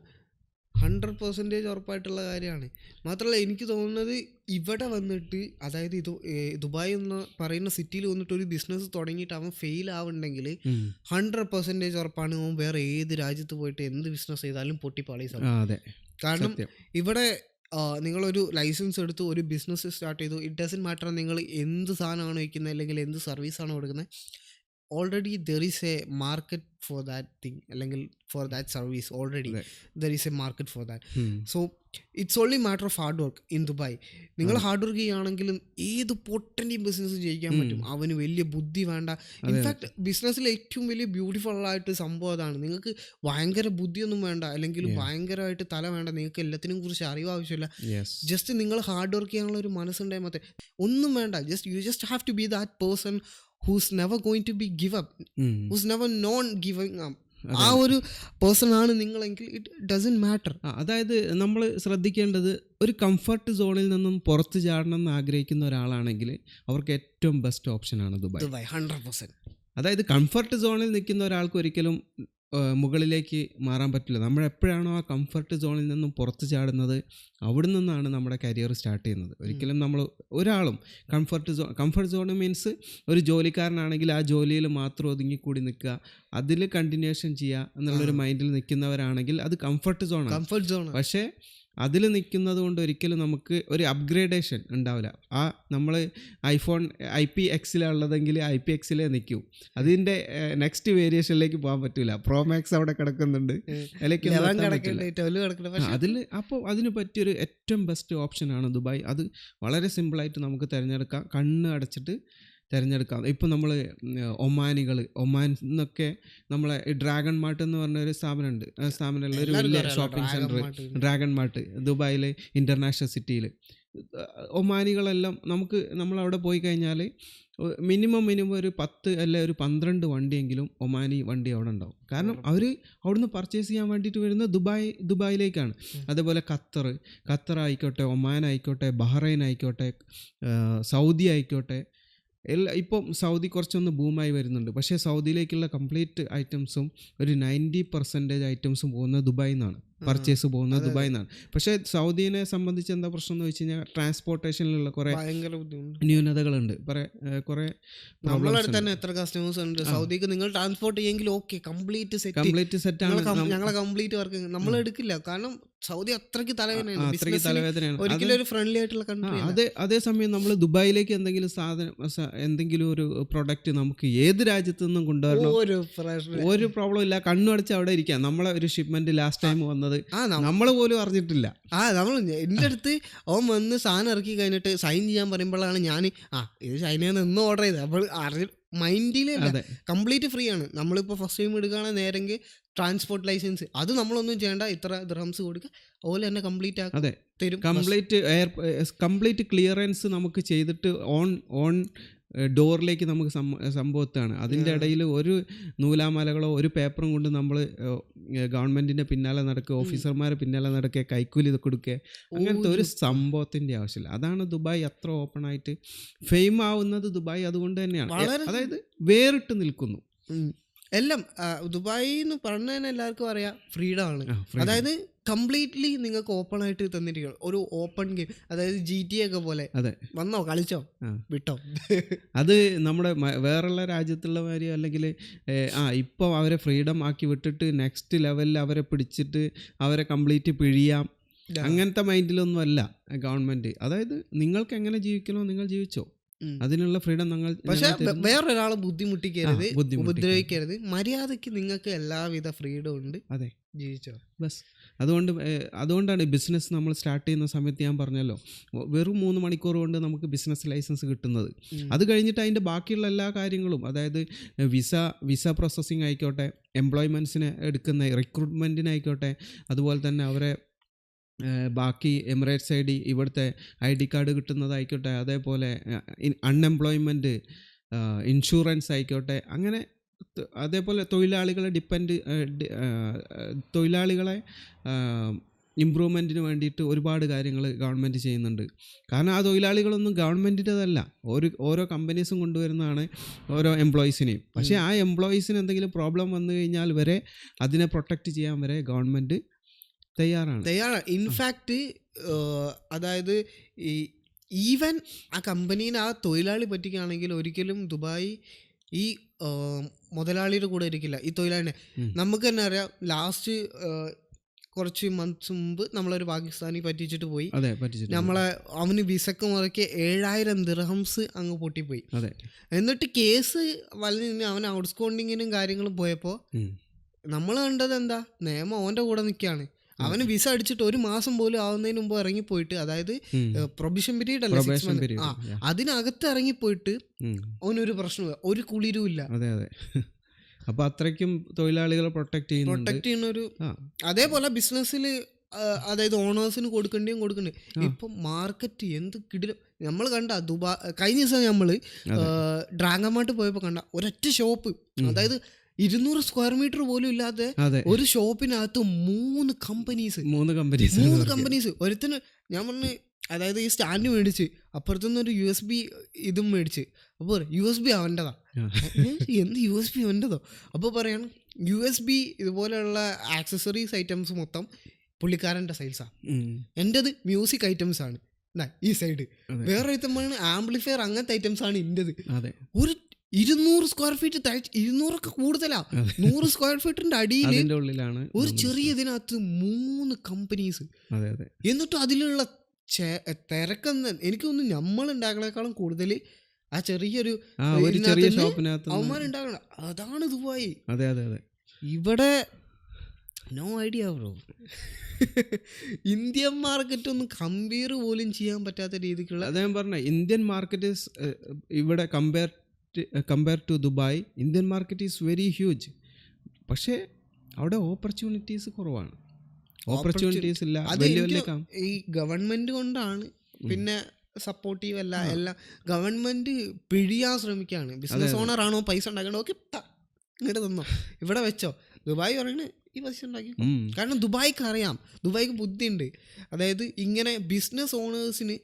100% ഉറപ്പായിട്ടുള്ള കാര്യമാണ്. മാത്രമല്ല എനിക്ക് തോന്നുന്നത് ഇവിടെ വന്നിട്ട്, അതായത് ദുബായ് എന്ന് പറയുന്ന സിറ്റിയിൽ വന്നിട്ട് ഒരു ബിസിനസ് തുടങ്ങിയിട്ട് അവൻ ഫെയിൽ ആവുന്നുണ്ടെങ്കിൽ 100% ഉറപ്പാണ് അവൻ വേറെ ഏത് രാജ്യത്ത് പോയിട്ട് എന്ത് ബിസിനസ് ചെയ്താലും പൊട്ടിപ്പാളീസാവും. കാരണം ഇവിടെ നിങ്ങളൊരു ലൈസൻസ് എടുത്ത് ഒരു ബിസിനസ് സ്റ്റാർട്ട് ചെയ്തു, ഇറ്റ് ഡസൻറ്റ് മാറ്റർ നിങ്ങൾ എന്ത് സാധനമാണ് വയ്ക്കുന്നത് അല്ലെങ്കിൽ എന്ത് സർവീസാണ് കൊടുക്കുന്നത്, already there is a market for that thing, അല്ലെങ്കിൽ ഫോർ ദാറ്റ് സർവീസ് ഓൾറെഡി അതെ. There is a market for that. Um. So it's only matter of hard work in Dubai. നിങ്ങൾ അതെ. ഹാർഡ് വർക്ക് ചെയ്യുകയാണെങ്കിലും ഏത് പൊട്ടൻ്റെയും ബിസിനസ് ജയിക്കാൻ പറ്റും. അവന് വലിയ ബുദ്ധി വേണ്ട. അതെ. ഇൻഫാക്ട് ബിസിനസ്സിൽ ഏറ്റവും വലിയ ബ്യൂട്ടിഫുൾ ആയിട്ട് സംഭവം അതാണ്. നിങ്ങൾക്ക് ഭയങ്കര ബുദ്ധിയൊന്നും വേണ്ട, അല്ലെങ്കിൽ Yeah. ഭയങ്കരമായിട്ട് തല വേണ്ട, നിങ്ങൾക്ക് എല്ലാത്തിനും കുറിച്ച് അറിവ് ആവശ്യമില്ല. Yes. ജസ്റ്റ് നിങ്ങൾ ഹാർഡ് വർക്ക് ചെയ്യാനുള്ള ഒരു മനസ്സുണ്ടായാൽ മാത്രമേ, ഒന്നും വേണ്ട. You just have to be that person who's never going to be give up, um. Who's never known giving up. അതെ. ആ ഒരു പേഴ്സൺ ആണ് നിങ്ങളെങ്കിൽ ഇറ്റ് ഡസൻ മാറ്റർ. അതായത് നമ്മൾ ശ്രദ്ധിക്കേണ്ടത്, ഒരു കംഫർട്ട് സോണിൽ നിന്നും പുറത്ത് ചാടണം എന്ന് ആഗ്രഹിക്കുന്ന ഒരാളാണെങ്കിൽ അവർക്ക് ഏറ്റവും ബെസ്റ്റ് ഓപ്ഷനാണ് ദുബായ്. ദുബായ് 100%. അതായത് കംഫർട്ട് സോണിൽ നിൽക്കുന്ന ഒരാൾക്ക് ഒരിക്കലും മുകളിലേക്ക് മാറാൻ പറ്റില്ല. നമ്മൾ എപ്പോഴാണോ ആ കംഫർട്ട് സോണിൽ നിന്നും പുറത്ത് ചാടുന്നത്, അവിടെ നിന്നാണ് നമ്മുടെ കരിയർ സ്റ്റാർട്ട് ചെയ്യുന്നത്. ഒരിക്കലും നമ്മൾ ഒരാളും കംഫർട്ട് സോൺ മീൻസ് ഒരു ജോലിക്കാരനാണെങ്കിൽ ആ ജോലിയിൽ മാത്രം ഒതുങ്ങിക്കൂടി നിൽക്കുക, അതിൽ കണ്ടിന്യൂഷൻ ചെയ്യുക എന്നുള്ളൊരു മൈൻഡിൽ നിൽക്കുന്നവരാണെങ്കിൽ അത് കംഫർട്ട് സോണാണ്. Comfort zone. പക്ഷേ അതിൽ നിൽക്കുന്നത് കൊണ്ട് ഒരിക്കലും നമുക്ക് ഒരു അപ്ഗ്രേഡേഷൻ ഉണ്ടാവില്ല. ആ നമ്മൾ ഐഫോൺ IPX ഉള്ളതെങ്കിൽ IPX നിൽക്കൂ, അതിൻ്റെ നെക്സ്റ്റ് വേരിയേഷനിലേക്ക് പോകാൻ പറ്റില്ല. പ്രോ മാക്സ് അവിടെ കിടക്കുന്നുണ്ട്, അതിലേക്ക് അതിൽ. അപ്പോൾ അതിന് പറ്റിയൊരു ഏറ്റവും ബെസ്റ്റ് ഓപ്ഷനാണ് ദുബായ്. അത് വളരെ സിമ്പിളായിട്ട് നമുക്ക് തിരഞ്ഞെടുക്കാം, കണ്ണ് അടച്ചിട്ട് തിരഞ്ഞെടുക്കാം. ഇപ്പോൾ നമ്മൾ ഒമാൻ എന്നൊക്കെ നമ്മളെ ഡ്രാഗൺ മാർട്ട് എന്ന് പറഞ്ഞൊരു സ്ഥാപനമുണ്ട്. ആ സ്ഥാപനമുള്ള ഒരു വലിയ ഷോപ്പിംഗ് സെൻറ്റർ ഡ്രാഗൺ മാർട്ട് ദുബായിലെ ഇൻ്റർനാഷണൽ സിറ്റിയിൽ. ഒമാനികളെല്ലാം നമ്മളവിടെ പോയി കഴിഞ്ഞാൽ മിനിമം ഒരു 10 അല്ലെ ഒരു 12 വണ്ടിയെങ്കിലും ഒമാനി വണ്ടി അവിടെ ഉണ്ടാവും. കാരണം അവർ അവിടുന്ന് പർച്ചേസ് ചെയ്യാൻ വേണ്ടിയിട്ട് വരുന്നത് ദുബായിലേക്കാണ്. അതേപോലെ ഖത്തർ ആയിക്കോട്ടെ, ഒമാൻ ആയിക്കോട്ടെ, ബഹ്റൈൻ ആയിക്കോട്ടെ, സൗദി ആയിക്കോട്ടെ, ഇപ്പം സൗദി കുറച്ചൊന്ന് ബൂമായി വരുന്നുണ്ട്. പക്ഷേ സൗദിയിലേക്കുള്ള കംപ്ലീറ്റ് ഐറ്റംസും ഒരു 90% ഐറ്റംസും പോകുന്നത് ദുബായിൽ നിന്നാണ്, പർച്ചേസ് പോകുന്നത് ദുബായിൽ നിന്നാണ്. പക്ഷേ സൗദിനെ സംബന്ധിച്ച് എന്താ പ്രശ്നം എന്ന് വെച്ച് കഴിഞ്ഞാൽ ട്രാൻസ്പോർട്ടേഷനിലുള്ള കുറേ ന്യൂനതകളുണ്ട്, കുറേ നമ്മളടുത്ത് തന്നെ എത്ര കസ്റ്റമേഴ്സ് ഉണ്ട് സൗദിക്ക്. നിങ്ങൾ ട്രാൻസ്പോർട്ട് ചെയ്യെങ്കിൽ ഓക്കെ, കംപ്ലീറ്റ് സെറ്റാണ്, ഞങ്ങളെ കംപ്ലീറ്റ് വർക്ക് നമ്മൾ എടുക്കില്ല. കാരണം സൗദി അത്രയ്ക്ക് തലവേദനയാണ്, ഒരിക്കലും ഒരു ഫ്രണ്ട്ലി ആയിട്ടുള്ള കൺട്രി. അതേസമയം നമ്മൾ ദുബായിലേക്ക് എന്തെങ്കിലും ഒരു പ്രൊഡക്റ്റ് നമുക്ക് ഏത് രാജ്യത്തു നിന്നും കൊണ്ടുവരണം, ഒരു പ്രോബ്ലം ഇല്ല, കണ്ണുടച്ച് അവിടെ ഇരിക്കാം. നമ്മളെ ഒരു ഷിപ്മെന്റ് ലാസ്റ്റ് ടൈം വന്നത് നമ്മൾ പോലും അറിഞ്ഞിട്ടില്ല. നമ്മൾ എൻ്റെ അടുത്ത് അവൻ വന്ന് സാധനം ഇറക്കി കഴിഞ്ഞിട്ട് സൈൻ ചെയ്യാൻ പറയുമ്പോഴാണ് ഞാൻ ഇത് ചൈനയിൽ നിന്ന് ഓർഡർ ചെയ്തത്. അപ്പോൾ മൈൻഡിലേ കംപ്ലീറ്റ് ഫ്രീ ആണ്. നമ്മളിപ്പോൾ ഫസ്റ്റ് ടൈം എടുക്കുകയാണെങ്കിൽ നേരെങ്കിൽ ട്രാൻസ്പോർട്ട് ലൈസൻസ് അത് നമ്മളൊന്നും ചെയ്യേണ്ട, ഇത്ര ദിർഹംസ് കൊടുക്കുക, അതുപോലെ തന്നെ കംപ്ലീറ്റ് ആക്കി തരും. കംപ്ലീറ്റ് ക്ലിയറൻസ് നമുക്ക് ചെയ്തിട്ട് ഓൺ ഡോറിലേക്ക് നമുക്ക് സംഭവത്താണ്. അതിൻ്റെ ഇടയിൽ ഒരു നൂലാമലകളോ ഒരു പേപ്പറും കൊണ്ട് നമ്മൾ ഗവൺമെൻറ്റിൻ്റെ പിന്നാലെ നടക്കുക, ഓഫീസർമാരെ പിന്നാലെ നടക്കുക, കൈക്കൂലി കൊടുക്കുക, അങ്ങനത്തെ ഒരു സംഭവത്തിൻ്റെ ആവശ്യമില്ല. അതാണ് ദുബായ് അത്ര ഓപ്പൺ ആയിട്ട് ഫെയിം ആവുന്നത്. ദുബായ് അതുകൊണ്ട് തന്നെയാണ്, അതായത് വേറിട്ട് നിൽക്കുന്നു. എല്ലാം ദുബായ് എന്ന് പറഞ്ഞാൽ എല്ലാവർക്കും അറിയാം ഫ്രീഡം ആണ്. അതായത് കംപ്ലീറ്റ്ലി നിങ്ങൾക്ക് ഓപ്പൺ ആയിട്ട് തന്നിരിക്കണം, ഒരു ഓപ്പൺ ഗെയിം. അതായത് GTA ഒക്കെ പോലെ വന്നോ കളിച്ചോ വിട്ടോ. അത് നമ്മുടെ വേറുള്ള രാജ്യത്തുള്ള മാതിരി അല്ലെങ്കിൽ ഇപ്പോൾ അവരെ ഫ്രീഡം ആക്കി വിട്ടിട്ട് നെക്സ്റ്റ് ലെവലിൽ അവരെ പിടിച്ചിട്ട് അവരെ കംപ്ലീറ്റ് പിഴിയാം, അങ്ങനത്തെ മൈൻഡിലൊന്നും അല്ല ഗവൺമെൻറ്. അതായത് നിങ്ങൾക്ക് എങ്ങനെ ജീവിക്കണോ നിങ്ങൾ ജീവിച്ചോ, അതിനുള്ള ഫ്രീഡം നിങ്ങൾ. പക്ഷെ വേറൊരാളെ ബുദ്ധിമുട്ടിക്കരുത്, ഉപദ്രവിക്കരുത്. മര്യാദയ്ക്ക് നിങ്ങൾക്ക് എല്ലാവിധ ഫ്രീഡം ഉണ്ട്, അതെ, ജീവിച്ചോ ബസ്. അതുകൊണ്ടാണ് ബിസിനസ് നമ്മൾ സ്റ്റാർട്ട് ചെയ്യുന്ന സമയത്ത് ഞാൻ പറഞ്ഞല്ലോ, വെറും 3 മണിക്കൂർ കൊണ്ട് നമുക്ക് ബിസിനസ് ലൈസൻസ് കിട്ടുന്നത്. അത് കഴിഞ്ഞിട്ട് അതിൻ്റെ ബാക്കിയുള്ള എല്ലാ കാര്യങ്ങളും, അതായത് വിസ പ്രോസസ്സിങ് ആയിക്കോട്ടെ, എംപ്ലോയ്മെൻറ്റ്സിനെ എടുക്കുന്ന റിക്രൂട്ട്മെൻറ്റിനായിക്കോട്ടെ, അതുപോലെ തന്നെ അവരെ ബാക്കി എമിറേറ്റ്സ് ID ഇവിടുത്തെ ID കാർഡ് കിട്ടുന്നതായിക്കോട്ടെ, അതേപോലെ അൺഎംപ്ലോയ്മെൻറ്റ് ഇൻഷുറൻസ് ആയിക്കോട്ടെ, അങ്ങനെ അതേപോലെ തൊഴിലാളികളെ ഇമ്പ്രൂവ്മെൻറ്റിന് വേണ്ടിയിട്ട് ഒരുപാട് കാര്യങ്ങൾ ഗവൺമെൻറ് ചെയ്യുന്നുണ്ട്. കാരണം ആ തൊഴിലാളികളൊന്നും ഗവൺമെൻറ്റിൻ്റെതല്ല, ഓരോ കമ്പനീസും കൊണ്ടുവരുന്നതാണ് ഓരോ എംപ്ലോയീസിനെയും. പക്ഷേ ആ എംപ്ലോയീസിന് എന്തെങ്കിലും പ്രോബ്ലം വന്നു കഴിഞ്ഞാൽ വരെ അതിനെ പ്രൊട്ടക്റ്റ് ചെയ്യാൻ വരെ ഗവൺമെൻറ് തയ്യാറാണ്. ഇൻഫാക്റ്റ് അതായത് ഈവൻ ആ കമ്പനീനെ ആ തൊഴിലാളി പറ്റിക്കുകയാണെങ്കിൽ ഒരിക്കലും ദുബായ് ഈ മുതലാളിയുടെ കൂടെ ഇരിക്കില്ല, ഈ തൊഴിലാളിനെ. നമുക്ക് തന്നെ അറിയാം, ലാസ്റ്റ് കുറച്ച് മന്ത്സ് മുമ്പ് നമ്മളൊരു പാകിസ്ഥാനി പറ്റിച്ചിട്ട് പോയി. അതെ, പറ്റിച്ചിട്ട് നമ്മളെ അവന് വിസക്ക് മുറയ്ക്ക് 7,000 ദിർഹംസ് അങ്ങ് പൊട്ടിപ്പോയി. അതെ. എന്നിട്ട് കേസ് വലിഞ്ഞ് അവൻ ഔട്ട്സ്കോണ്ടിങ്ങിനും കാര്യങ്ങളും പോയപ്പോൾ ഉം. നമ്മൾ കണ്ടത് എന്താ, നിയമം അവൻ്റെ കൂടെ നിൽക്കുകയാണ്. അവന് വിസ അടിച്ചിട്ട് 1 മാസം പോലും ആവുന്നതിന് മുമ്പ് ഇറങ്ങിപ്പോയിട്ട്, അതായത് ഉം. പ്രൊബിഷൻ പീരീഡ് അല്ല, 6 Probation months. period, yeah. അതിനകത്ത് ഇറങ്ങിപ്പോയിട്ട് ഉം. അവനൊരു പ്രശ്നമില്ല, ഒരു കുളിരും ഇല്ല. അതെ, അതെ. അപ്പോൾ അത്രയ്ക്കും തൊഴിലാളികളെ പ്രൊട്ടക്ട് ചെയ്യുന്നുണ്ട്. പ്രൊട്ടക്ട് ചെയ്യുന്നൊരു ആ, അതേപോലെ ബിസിനസ്സിൽ അതായത് ഓണേഴ്സിന് കൊടുക്കണ്ടേ. ആ. ഇപ്പം മാർക്കറ്റ് എന്ത് കിടിലും. നമ്മൾ കണ്ട കഴിഞ്ഞ ദിവസം നമ്മൾ ഡ്രാഗൺ മാർട്ട് പോയപ്പോൾ കണ്ട ഒരൊറ്റ ഷോപ്പ്, അതായത് 200 സ്ക്വയർ മീറ്റർ പോലും ഇല്ലാതെ അതെ, ഒരു ഷോപ്പിനകത്ത് 3 കമ്പനീസ് 3 കമ്പനീസ്. ഒരുത്തിന് ഞാൻ പറഞ്ഞ്, അതായത് ഈ സ്റ്റാൻഡ് മേടിച്ച് അപ്പുറത്തുനിന്ന് ഒരു USB ഇതും മേടിച്ച്. അപ്പോൾ USB അവൻ്റെതാ. എന്ത് USB അവൻ്റെതോ? അപ്പോൾ പറയാണ് USB ഇതുപോലെയുള്ള ആക്സസറീസ് ഐറ്റംസ് മൊത്തം പുള്ളിക്കാരൻ്റെ സെയിൽസാണ്. എൻ്റെത് മ്യൂസിക് ഐറ്റംസ് ആണ് ഈ സൈഡ്. വേറെ ഐറ്റമാണ് ആംപ്ലിഫയർ, അങ്ങനത്തെ ഐറ്റംസ് ആണ് എൻ്റെത്. അതെ. ഒരു 200 സ്ക്വയർ ഫീറ്റ് 200 കൂടുതലാ. 100 സ്ക്വയർ ഫീറ്റിന്റെ അടിയിൽ അതിന്റെ ഉള്ളിലാണ് ഒരു ചെറിയ ഇതിനകത്ത് 3 കമ്പനീസ്. അതെ, അതെ. എന്നിട്ട് അതിലുള്ള തിരക്കെന്ന് എനിക്ക് തോന്നുന്നു നമ്മൾ ഉണ്ടാക്കണേക്കാളും കൂടുതൽ ആ ചെറിയൊരു ഒരു ചെറിയ ഷോപ്പിനകത്ത് അവന്മാരുണ്ടാക്കണം. അതാണ് ദുബായ്. അതെ, അതെ, അതെ. ഇവിടെ no idea bro. Indian market ഒന്നും കമ്പയർ പോലും ചെയ്യാൻ പറ്റാത്ത രീതിക്കുള്ള. അതാ ഞാൻ പറഞ്ഞ, ഇന്ത്യൻ മാർക്കറ്റ് ഇവിടെ compare to Dubai, Indian market is very huge. പക്ഷേ അവിടെ ഓപ്പർച്യൂണിറ്റീസ് കുറവാണ്. ഓപ്പർച്യൂണിറ്റീസ് ഇല്ല. ഈ ഗവൺമെന്റ് കൊണ്ടാണ്, പിന്നെ സപ്പോർട്ടീവ് അല്ല. എല്ലാം ഗവൺമെന്റ് പിഴിയാൻ ശ്രമിക്കുകയാണ്. ബിസിനസ് ഓണർ ആണോ പൈസ ഉണ്ടാക്കണോ, ഓക്കെ ഇങ്ങോട്ട് തന്നോ, ഇവിടെ വെച്ചോ. ദുബായ് പറയണേ ഈ പൈസ ഉണ്ടാക്കി. കാരണം ദുബായ്ക്ക് അറിയാം, ദുബായ്ക്ക് ബുദ്ധിയുണ്ട്. അതായത് ഇങ്ങനെ ബിസിനസ് ഓണേഴ്സിന്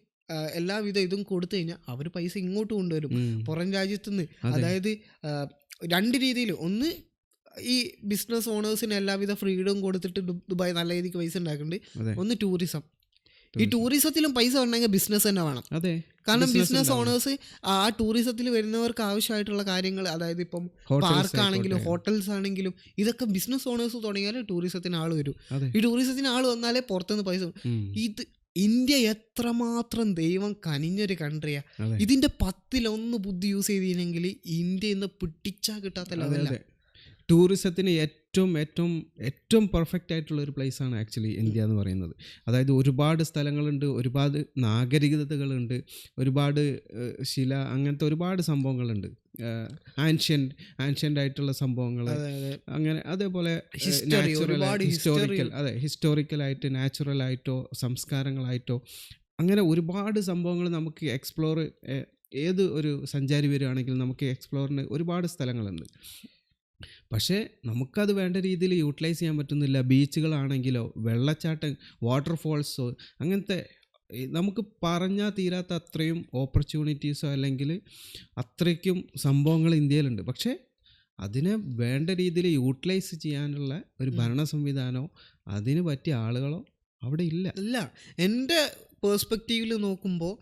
എല്ലാവിധ ഇതും കൊടുത്തു കഴിഞ്ഞാൽ അവർ പൈസ ഇങ്ങോട്ട് കൊണ്ടുവരും പുറം രാജ്യത്തുനിന്ന്. അതായത് 2 രീതിയിൽ. ഒന്ന്, ഈ ബിസിനസ് ഓണേഴ്സിന് എല്ലാവിധ ഫ്രീഡവും കൊടുത്തിട്ട് ദുബായ് നല്ല രീതിക്ക് പൈസ ഉണ്ടാക്കുന്നുണ്ട്. ഒന്ന് ടൂറിസം. ഈ ടൂറിസത്തിലും പൈസ ഉണ്ടെങ്കിൽ ബിസിനസ് തന്നെ വേണം. കാരണം ബിസിനസ് ഓണേഴ്സ് ആ ടൂറിസത്തിൽ വരുന്നവർക്ക് ആവശ്യമായിട്ടുള്ള കാര്യങ്ങൾ, അതായത് ഇപ്പം പാർക്ക് ആണെങ്കിലും ഹോട്ടൽസ് ആണെങ്കിലും, ഇതൊക്കെ ബിസിനസ് ഓണേഴ്സ് തുടങ്ങിയാൽ ടൂറിസത്തിന് ആൾ വരും. ഈ ടൂറിസത്തിന് ആൾ വന്നാലേ പുറത്തുനിന്ന് പൈസ. ഇത് ഇന്ത്യ എത്രമാത്രം ദൈവം കനിഞ്ഞൊരു കൺട്രിയാ. ഇതിന്റെ 10-1 ബുദ്ധി യൂസ് ചെയ്തില്ലെങ്കിൽ ഇന്ത്യ ഇന്ന് പിടിച്ചാൽ കിട്ടാത്ത ലെവലല്ല. ടൂറിസത്തിന് ഏറ്റവും പെർഫെക്റ്റ് ആയിട്ടുള്ള ഒരു പ്ലേസാണ് ആക്ച്വലി ഇന്ത്യ എന്ന് പറയുന്നത്. അതായത് ഒരുപാട് സ്ഥലങ്ങളുണ്ട്, ഒരുപാട് നാഗരികതകളുണ്ട്, ഒരുപാട് ശില, അങ്ങനത്തെ ഒരുപാട് സംഭവങ്ങളുണ്ട്. ആൻഷ്യൻ്റ് ആയിട്ടുള്ള സംഭവങ്ങൾ, അങ്ങനെ. അതേപോലെ ഹിസ്റ്റോറിക്കലായിട്ട്, നാച്ചുറലായിട്ടോ, സംസ്കാരങ്ങളായിട്ടോ, അങ്ങനെ ഒരുപാട് സംഭവങ്ങൾ നമുക്ക് എക്സ്പ്ലോർ, ഏത് ഒരു സഞ്ചാരി വരികയാണെങ്കിൽ നമുക്ക് എക്സ്പ്ലോറിന് ഒരുപാട് സ്ഥലങ്ങളുണ്ട്. പക്ഷേ നമുക്കത് വേണ്ട രീതിയിൽ യൂട്ടിലൈസ് ചെയ്യാൻ പറ്റുന്നില്ല. ബീച്ചുകളാണെങ്കിലോ, വെള്ളച്ചാട്ടം, വാട്ടർഫോൾസോ, അങ്ങനത്തെ നമുക്ക് പറഞ്ഞാൽ തീരാത്ത അത്രയും ഓപ്പർച്യൂണിറ്റീസോ അല്ലെങ്കിൽ അത്രയ്ക്കും സംഭവങ്ങൾ ഇന്ത്യയിലുണ്ട്. പക്ഷേ അതിനെ വേണ്ട രീതിയിൽ യൂട്ടിലൈസ് ചെയ്യാനുള്ള ഒരു ഭരണ സംവിധാനമോ അതിന് പറ്റിയ ആളുകളോ അവിടെ ഇല്ല. എൻ്റെ പേഴ്സ്പെക്റ്റീവിൽ നോക്കുമ്പോൾ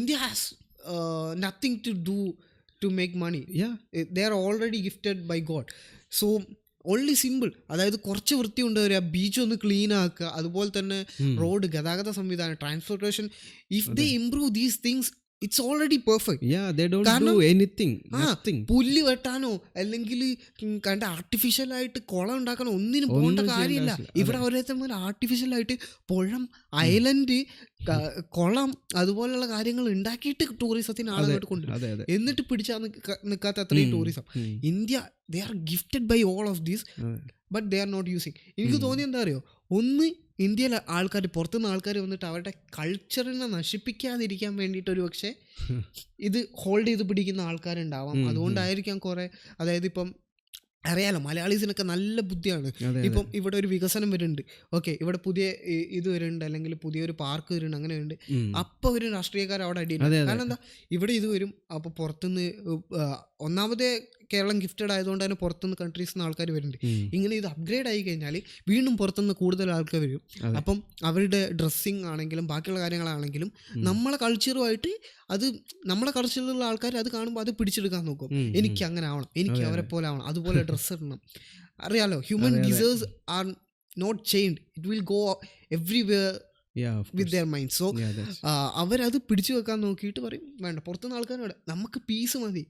India has nothing to do to make money. They are already gifted by God. So only simple, അതായത് കുറച്ച് വൃത്തി കൊണ്ടുവരിക, ബീച്ച് ഒന്ന് ക്ലീൻ ആക്കുക, അതുപോലെ തന്നെ റോഡ്, ഗതാഗത സംവിധാനം, transportation. If they improve these things, it's already perfect. പുല്ല് വെട്ടാനോ അല്ലെങ്കിൽ കണ്ട ആർട്ടിഫിഷ്യലായിട്ട് കുളം ഉണ്ടാക്കാനോ ഒന്നിനും പോകേണ്ട കാര്യമില്ല. ഇവിടെ ഓരോരുത്തർ ആർട്ടിഫിഷ്യലായിട്ട് പുഴം, ഐലൻഡ്, കുളം, അതുപോലെയുള്ള കാര്യങ്ങൾ ഉണ്ടാക്കിയിട്ട് ടൂറിസത്തിന് ആളുകൾ കൊണ്ടുവരും. എന്നിട്ട് പിടിച്ചാൽ നിൽക്കാത്ത അത്രയും tourism. India, they are gifted by all of this, but they are not using. എനിക്ക് തോന്നി എന്താ അറിയോ, ഒന്ന് ഇന്ത്യയിലെ ആൾക്കാർ, പുറത്തുനിന്ന് ആൾക്കാർ വന്നിട്ട് അവരുടെ കൾച്ചറിനെ നശിപ്പിക്കാതിരിക്കാൻ വേണ്ടിയിട്ട് ഒരു പക്ഷേ ഇത് ഹോൾഡ് ചെയ്ത് പിടിക്കുന്ന ആൾക്കാരുണ്ടാവാം. അതുകൊണ്ടായിരിക്കാം കുറേ, അതായത് ഇപ്പം അറിയാലോ മലയാളീസിനൊക്കെ നല്ല ബുദ്ധിയാണ്. ഇപ്പം ഇവിടെ ഒരു വികസനം വരുന്നുണ്ട്, ഓക്കെ, ഇവിടെ പുതിയ ഇത് വരുന്നുണ്ട്, അല്ലെങ്കിൽ പുതിയൊരു പാർക്ക് വരുന്നുണ്ട്, അങ്ങനെ വരുന്നുണ്ട്. അപ്പോൾ ഒരു രാഷ്ട്രീയക്കാർ അവിടെ അടിയില്ല. കാരണം എന്താ, ഇവിടെ ഇത് വരും. അപ്പോൾ പുറത്തുനിന്ന് ഒന്നാമതേ കേരളം ഗിഫ്റ്റഡ് ആയതുകൊണ്ട് തന്നെ പുറത്തുനിന്ന് കൺട്രീസിൽ നിന്ന് ആൾക്കാർ വരുന്നുണ്ട്. ഇങ്ങനെ ഇത് അപ്ഗ്രേഡ് ആയി കഴിഞ്ഞാൽ വീണ്ടും പുറത്തുനിന്ന് കൂടുതൽ ആൾക്കാർ വരും. അപ്പം അവരുടെ ഡ്രസ്സിങ് ആണെങ്കിലും ബാക്കിയുള്ള കാര്യങ്ങളാണെങ്കിലും നമ്മളെ കൾച്ചറുമായിട്ട്, അത് നമ്മളെ കൾച്ചറിലുള്ള ആൾക്കാർ അത് കാണുമ്പോൾ അത് പിടിച്ചെടുക്കാൻ നോക്കും. എനിക്ക് അങ്ങനെ ആവണം, എനിക്ക് അവരെ പോലെ ആവണം, അതുപോലെ ഡ്രസ്സ് ഇടണം. അറിയാലോ, human desires are not chained, it will go everywhere Yeah, of with course. Their mind. So Yeah, that's അവരത് പിടിച്ചു വെക്കാൻ നോക്കിയിട്ട് പറയും വേണ്ട, പുറത്തുനിന്ന് ആൾക്കാർ വേണ്ട, നമുക്ക് പീസ് മതി.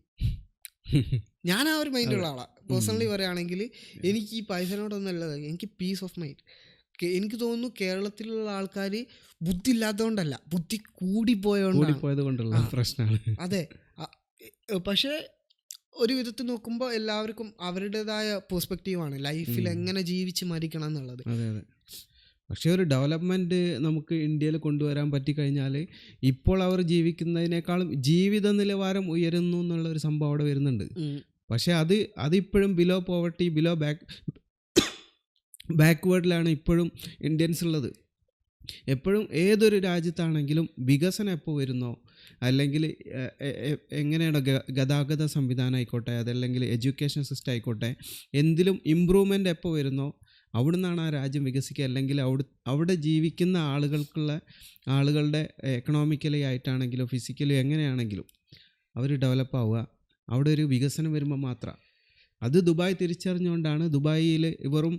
ഞാൻ ആ ഒരു മൈൻഡുള്ള ആളാണ് പേഴ്സണലി പറയുകയാണെങ്കിൽ. എനിക്ക് ഈ പൈസനോടൊന്നല്ല, എനിക്ക് പീസ് ഓഫ് മൈൻഡ്. എനിക്ക് തോന്നുന്നു കേരളത്തിലുള്ള ആൾക്കാർ ബുദ്ധി ഇല്ലാത്തതുകൊണ്ടല്ല, ബുദ്ധി കൂടിപ്പോയതുകൊണ്ടാണ്. കൂടിപ്പോയത് കൊണ്ടുള്ള പ്രശ്നമാണ്. അതെ. പക്ഷേ ഒരു വിധത്തിൽ നോക്കുമ്പോൾ എല്ലാവർക്കും അവരുടേതായ പെർസ്പെക്റ്റീവാണ് ലൈഫിൽ എങ്ങനെ ജീവിച്ച് മരിക്കണം എന്നുള്ളത്. അതെ അതെ. പക്ഷേ ഒരു ഡെവലപ്മെൻറ്റ് നമുക്ക് ഇന്ത്യയിൽ കൊണ്ടുവരാൻ പറ്റിക്കഴിഞ്ഞാൽ ഇപ്പോൾ അവർ ജീവിക്കുന്നതിനേക്കാളും ജീവിത നിലവാരം ഉയരുന്നു എന്നുള്ള ഒരു സംഭവം അവിടെ വരുന്നുണ്ട്. പക്ഷേ അതിപ്പോഴും ബിലോ പോവർട്ടി, ബിലോ ബാക്ക്വേർഡിലാണ് ഇപ്പോഴും ഇന്ത്യൻസ് ഉള്ളത്. എപ്പോഴും ഏതൊരു രാജ്യത്താണെങ്കിലും വികസനം എപ്പോൾ വരുന്നോ, അല്ലെങ്കിൽ എങ്ങനെയാണ് ഗതാഗത സംവിധാനം ആയിക്കോട്ടെ, അതല്ലെങ്കിൽ എഡ്യൂക്കേഷൻ സിസ്റ്റം ആയിക്കോട്ടെ, എന്തിലും ഇമ്പ്രൂവ്മെൻ്റ് എപ്പോൾ വരുന്നോ അവിടെ നിന്നാണ് ആ രാജ്യം വികസിക്കുക. അല്ലെങ്കിൽ അവിടെ ജീവിക്കുന്ന ആളുകളുടെ എക്കണോമിക്കലി ആയിട്ടാണെങ്കിലും ഫിസിക്കലി എങ്ങനെയാണെങ്കിലും അവർ ഡെവലപ്പ് ആവുക. അവിടെ ഒരു വികസനം വരുമ്പോൾ മാത്രം. അത് ദുബായ് തിരിച്ചറിഞ്ഞുകൊണ്ടാണ് ദുബായിൽ വെറും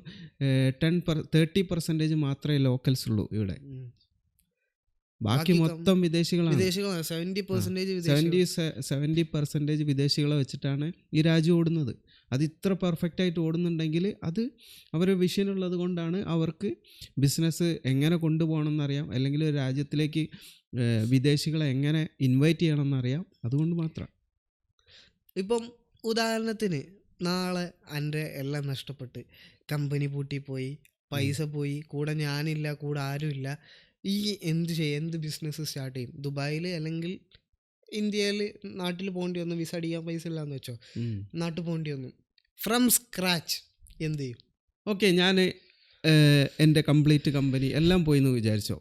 30% മാത്രമേ ലോക്കൽസ് ഉള്ളൂ ഇവിടെ. ബാക്കി മൊത്തം വിദേശികളാണ്. 70% വിദേശികളെ വെച്ചിട്ടാണ് ഈ രാജ്യം ഓടുന്നത്. അത് ഇത്ര പെർഫെക്റ്റ് ആയിട്ട് ഓടുന്നുണ്ടെങ്കിൽ അത് അവരുടെ വിഷൻ ഉള്ളത് കൊണ്ടാണ്. അവർക്ക് ബിസിനസ് എങ്ങനെ കൊണ്ടുപോകണം എന്നറിയാം, അല്ലെങ്കിൽ ഒരു രാജ്യത്തിലേക്ക് വിദേശികളെ എങ്ങനെ ഇൻവൈറ്റ് ചെയ്യണം എന്നറിയാം. അതുകൊണ്ട് മാത്രം. ഇപ്പം ഉദാഹരണത്തിന് നാളെ എൻ്റെ എല്ലാം നഷ്ടപ്പെട്ട് കമ്പനി പൂട്ടിപ്പോയി, പൈസ പോയി, കൂടെ ഞാനില്ല, കൂടെ ആരുമില്ല. ഈ എന്ത് ബിസിനസ് സ്റ്റാർട്ട് ചെയ്യും? ദുബായിൽ അല്ലെങ്കിൽ ഇന്ത്യയിൽ നാട്ടിൽ പോകേണ്ടി വന്നു, വിസ അടിക്കാൻ പൈസ ഇല്ലാന്ന് വെച്ചോ, നാട്ടിൽ പോകേണ്ടി വന്നു, ഫ്രം സ്ക്രാച്ച് എന്ത് ചെയ്യും? ഓക്കെ, ഞാൻ എൻ്റെ കംപ്ലീറ്റ് കമ്പനി എല്ലാം പോയി എന്ന് വിചാരിച്ചോ,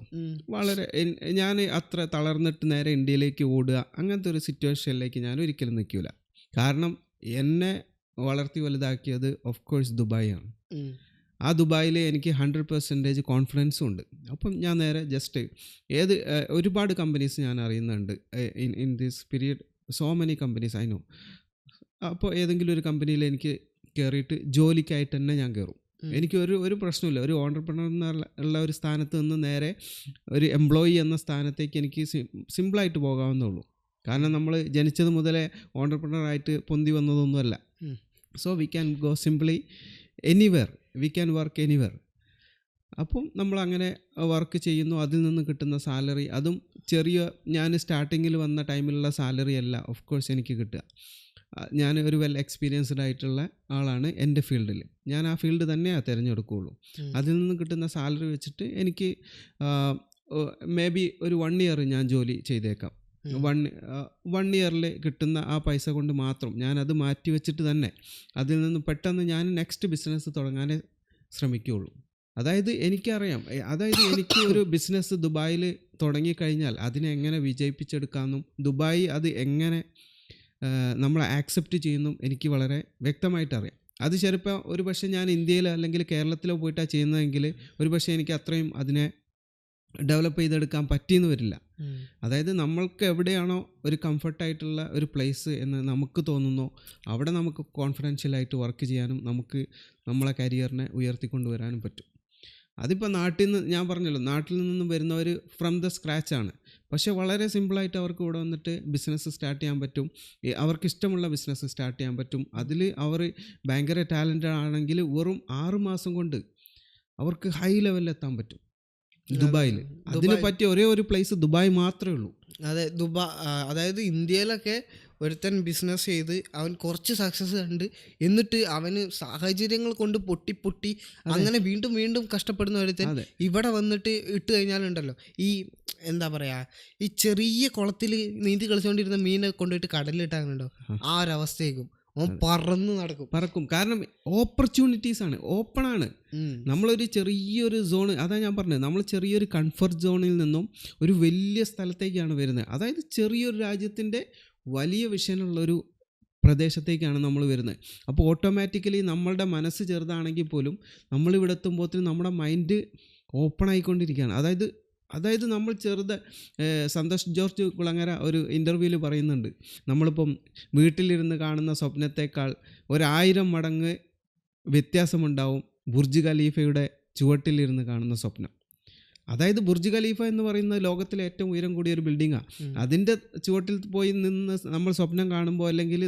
ഞാൻ അത്ര തളർന്നിട്ട് നേരെ ഇന്ത്യയിലേക്ക് ഓടുക അങ്ങനത്തെ ഒരു സിറ്റുവേഷനിലേക്ക് ഞാൻ ഒരിക്കലും നിൽക്കില്ല. കാരണം എന്നെ വളർത്തി വലുതാക്കിയത് ഓഫ് കോഴ്സ് ദുബായ് ആണ്. ആ ദുബായിൽ എനിക്ക് 100% കോൺഫിഡൻസും ഉണ്ട്. അപ്പം ഞാൻ നേരെ ജസ്റ്റ് ഒരുപാട് കമ്പനീസ് ഞാൻ അറിയുന്നുണ്ട് in this period, so many companies I know. അപ്പോൾ ഏതെങ്കിലും ഒരു കമ്പനിയിൽ എനിക്ക് കയറിയിട്ട് ജോലിക്കായിട്ട് തന്നെ ഞാൻ കയറും. എനിക്ക് ഒരു പ്രശ്നമില്ല. ഒരു ഓണ്ടർപ്രണർ എന്നുള്ള ഒരു സ്ഥാനത്ത് നിന്ന് നേരെ ഒരു എംപ്ലോയി എന്ന സ്ഥാനത്തേക്ക് എനിക്ക് സിമ്പിളായിട്ട് പോകാവുന്നുള്ളൂ. കാരണം നമ്മൾ ജനിച്ചത് മുതലേ ഓണ്ടർപ്രണറായിട്ട് പൊന്തി വന്നതൊന്നുമല്ല. So we can go simply anywhere, we can work anywhere. അപ്പം നമ്മളങ്ങനെ വർക്ക് ചെയ്യുന്നു. അതിൽ നിന്ന് കിട്ടുന്ന സാലറി, അതും ഞാൻ സ്റ്റാർട്ടിങ്ങിൽ വന്ന ടൈമിലുള്ള സാലറി അല്ല ഓഫ് കോഴ്സ് എനിക്ക് കിട്ടുക. ഞാൻ ഒരു വെൽ എക്സ്പീരിയൻസ്ഡ് ആയിട്ടുള്ള ആളാണ് എൻ്റെ ഫീൽഡിൽ. ഞാൻ ആ ഫീൽഡ് തന്നെയാണ് തിരഞ്ഞെടുക്കുകയുള്ളൂ. അതിൽ നിന്ന് കിട്ടുന്ന സാലറി വെച്ചിട്ട് എനിക്ക് മേ ബി ഒരു 1 ഇയർ ഞാൻ ജോലി ചെയ്തേക്കാം. 1 ഇയറിൽ കിട്ടുന്ന ആ പൈസ കൊണ്ട് മാത്രം ഞാനത് മാറ്റി വെച്ചിട്ട് തന്നെ അതിൽ നിന്ന് പെട്ടെന്ന് ഞാൻ നെക്സ്റ്റ് ബിസിനസ് തുടങ്ങാനേ ശ്രമിക്കുകയുള്ളൂ. അതായത് എനിക്കറിയാം, എനിക്ക് ഒരു ബിസിനസ് ദുബായിൽ തുടങ്ങിക്കഴിഞ്ഞാൽ അതിനെ എങ്ങനെ വിജയിപ്പിച്ചെടുക്കാമെന്നും ദുബായ് അത് എങ്ങനെ നമ്മളെ ആക്സെപ്റ്റ് ചെയ്യുന്നു എനിക്ക് വളരെ വ്യക്തമായിട്ട് അറിയാം. അത് ചിലപ്പോൾ ഒരു പക്ഷേ ഞാൻ ഇന്ത്യയിലോ അല്ലെങ്കിൽ കേരളത്തിലോ പോയിട്ടാണ് ചെയ്യുന്നതെങ്കിൽ ഒരു പക്ഷേ എനിക്ക് അത്രയും അതിനെ ഡെവലപ്പ് ചെയ്തെടുക്കാൻ പറ്റിയെന്ന് വരില്ല. അതായത് നമ്മൾക്ക് എവിടെയാണോ ഒരു കംഫർട്ടായിട്ടുള്ള ഒരു പ്ലേസ് എന്ന് നമുക്ക് തോന്നുന്നോ അവിടെ നമുക്ക് കോൺഫിഡൻഷ്യലായിട്ട് വർക്ക് ചെയ്യാനും നമുക്ക് നമ്മളെ കരിയറിനെ ഉയർത്തിക്കൊണ്ടുവരാനും പറ്റും. അതിപ്പോൾ ഞാൻ പറഞ്ഞല്ലോ, നാട്ടിൽ നിന്നും വരുന്നവർ ഫ്രം ദ സ്ക്രാച്ചാണ്. പക്ഷേ വളരെ സിമ്പിളായിട്ട് അവർക്ക് ഇവിടെ വന്നിട്ട് ബിസിനസ് സ്റ്റാർട്ട് ചെയ്യാൻ പറ്റും. അവർക്ക് ഇഷ്ടമുള്ള ബിസിനസ് സ്റ്റാർട്ട് ചെയ്യാൻ പറ്റും. അതിൽ അവർ ഭയങ്കര ടാലൻറ്റഡ് ആണെങ്കിൽ വെറും 6 മാസം കൊണ്ട് അവർക്ക് ഹൈ ലെവലിൽ എത്താൻ പറ്റും ദുബായിൽ. അതിന് പറ്റിയ ഒരേ ഒരു പ്ലേസ് ദുബായ് മാത്രമേ ഉള്ളൂ. അതെ, അതായത് ഇന്ത്യയിലൊക്കെ ഒരുത്തൻ ബിസിനസ് ചെയ്ത് അവൻ കുറച്ച് സക്സസ് കണ്ട് എന്നിട്ട് അവന് സാഹചര്യങ്ങൾ കൊണ്ട് പൊട്ടി അങ്ങനെ വീണ്ടും വീണ്ടും കഷ്ടപ്പെടുന്ന ഒരുത്തൻ ഇവിടെ വന്നിട്ട് ഇട്ട് കഴിഞ്ഞാലുണ്ടല്ലോ, ഈ എന്താ പറയുക, ഈ ചെറിയ കുളത്തിൽ നീന്തി കളിച്ചുകൊണ്ടിരുന്ന മീനെ കൊണ്ടുപോയിട്ട് കടലിലിട്ടാണല്ലോ ആ ഒരവസ്ഥയേക്കും അവൻ പറക്കും. കാരണം ഓപ്പർച്യൂണിറ്റീസ് ആണ്, ഓപ്പൺ ആണ്. നമ്മളൊരു ചെറിയൊരു സോണ്, അതാ ഞാൻ പറഞ്ഞത്, നമ്മൾ ചെറിയൊരു കംഫർട്ട് സോണിൽ നിന്നും ഒരു വലിയ സ്ഥലത്തേക്കാണ് വരുന്നത്. അതായത് ചെറിയൊരു രാജ്യത്തിൻ്റെ വലിയ വിഷയമുള്ളൊരു പ്രദേശത്തേക്കാണ് നമ്മൾ വരുന്നത്. അപ്പോൾ ഓട്ടോമാറ്റിക്കലി നമ്മളുടെ മനസ്സ് ചെറുതാണെങ്കിൽ പോലും നമ്മളിവിടെ എത്തുമ്പോഴത്തേനും നമ്മുടെ മൈൻഡ് ഓപ്പൺ ആയിക്കൊണ്ടിരിക്കുകയാണ്. അതായത് നമ്മൾ സന്തോഷ് ജോർജ് കുളങ്ങര ഒരു ഇൻ്റർവ്യൂവിൽ പറയുന്നുണ്ട്, നമ്മളിപ്പം വീട്ടിലിരുന്ന് കാണുന്ന സ്വപ്നത്തേക്കാൾ 1000 മടങ്ങ് വ്യത്യാസമുണ്ടാവും ബുർജ് ഖലീഫയുടെ ചുവട്ടിലിരുന്ന് കാണുന്ന സ്വപ്നം. അതായത് ബുർജ് ഖലീഫ എന്ന് പറയുന്നത് ലോകത്തിലെ ഏറ്റവും ഉയരം കൂടിയ ഒരു ബിൽഡിങ്ങാണ്. അതിൻ്റെ ചുവട്ടിൽ പോയി നിന്ന് നമ്മൾ സ്വപ്നം കാണുമ്പോൾ, അല്ലെങ്കിൽ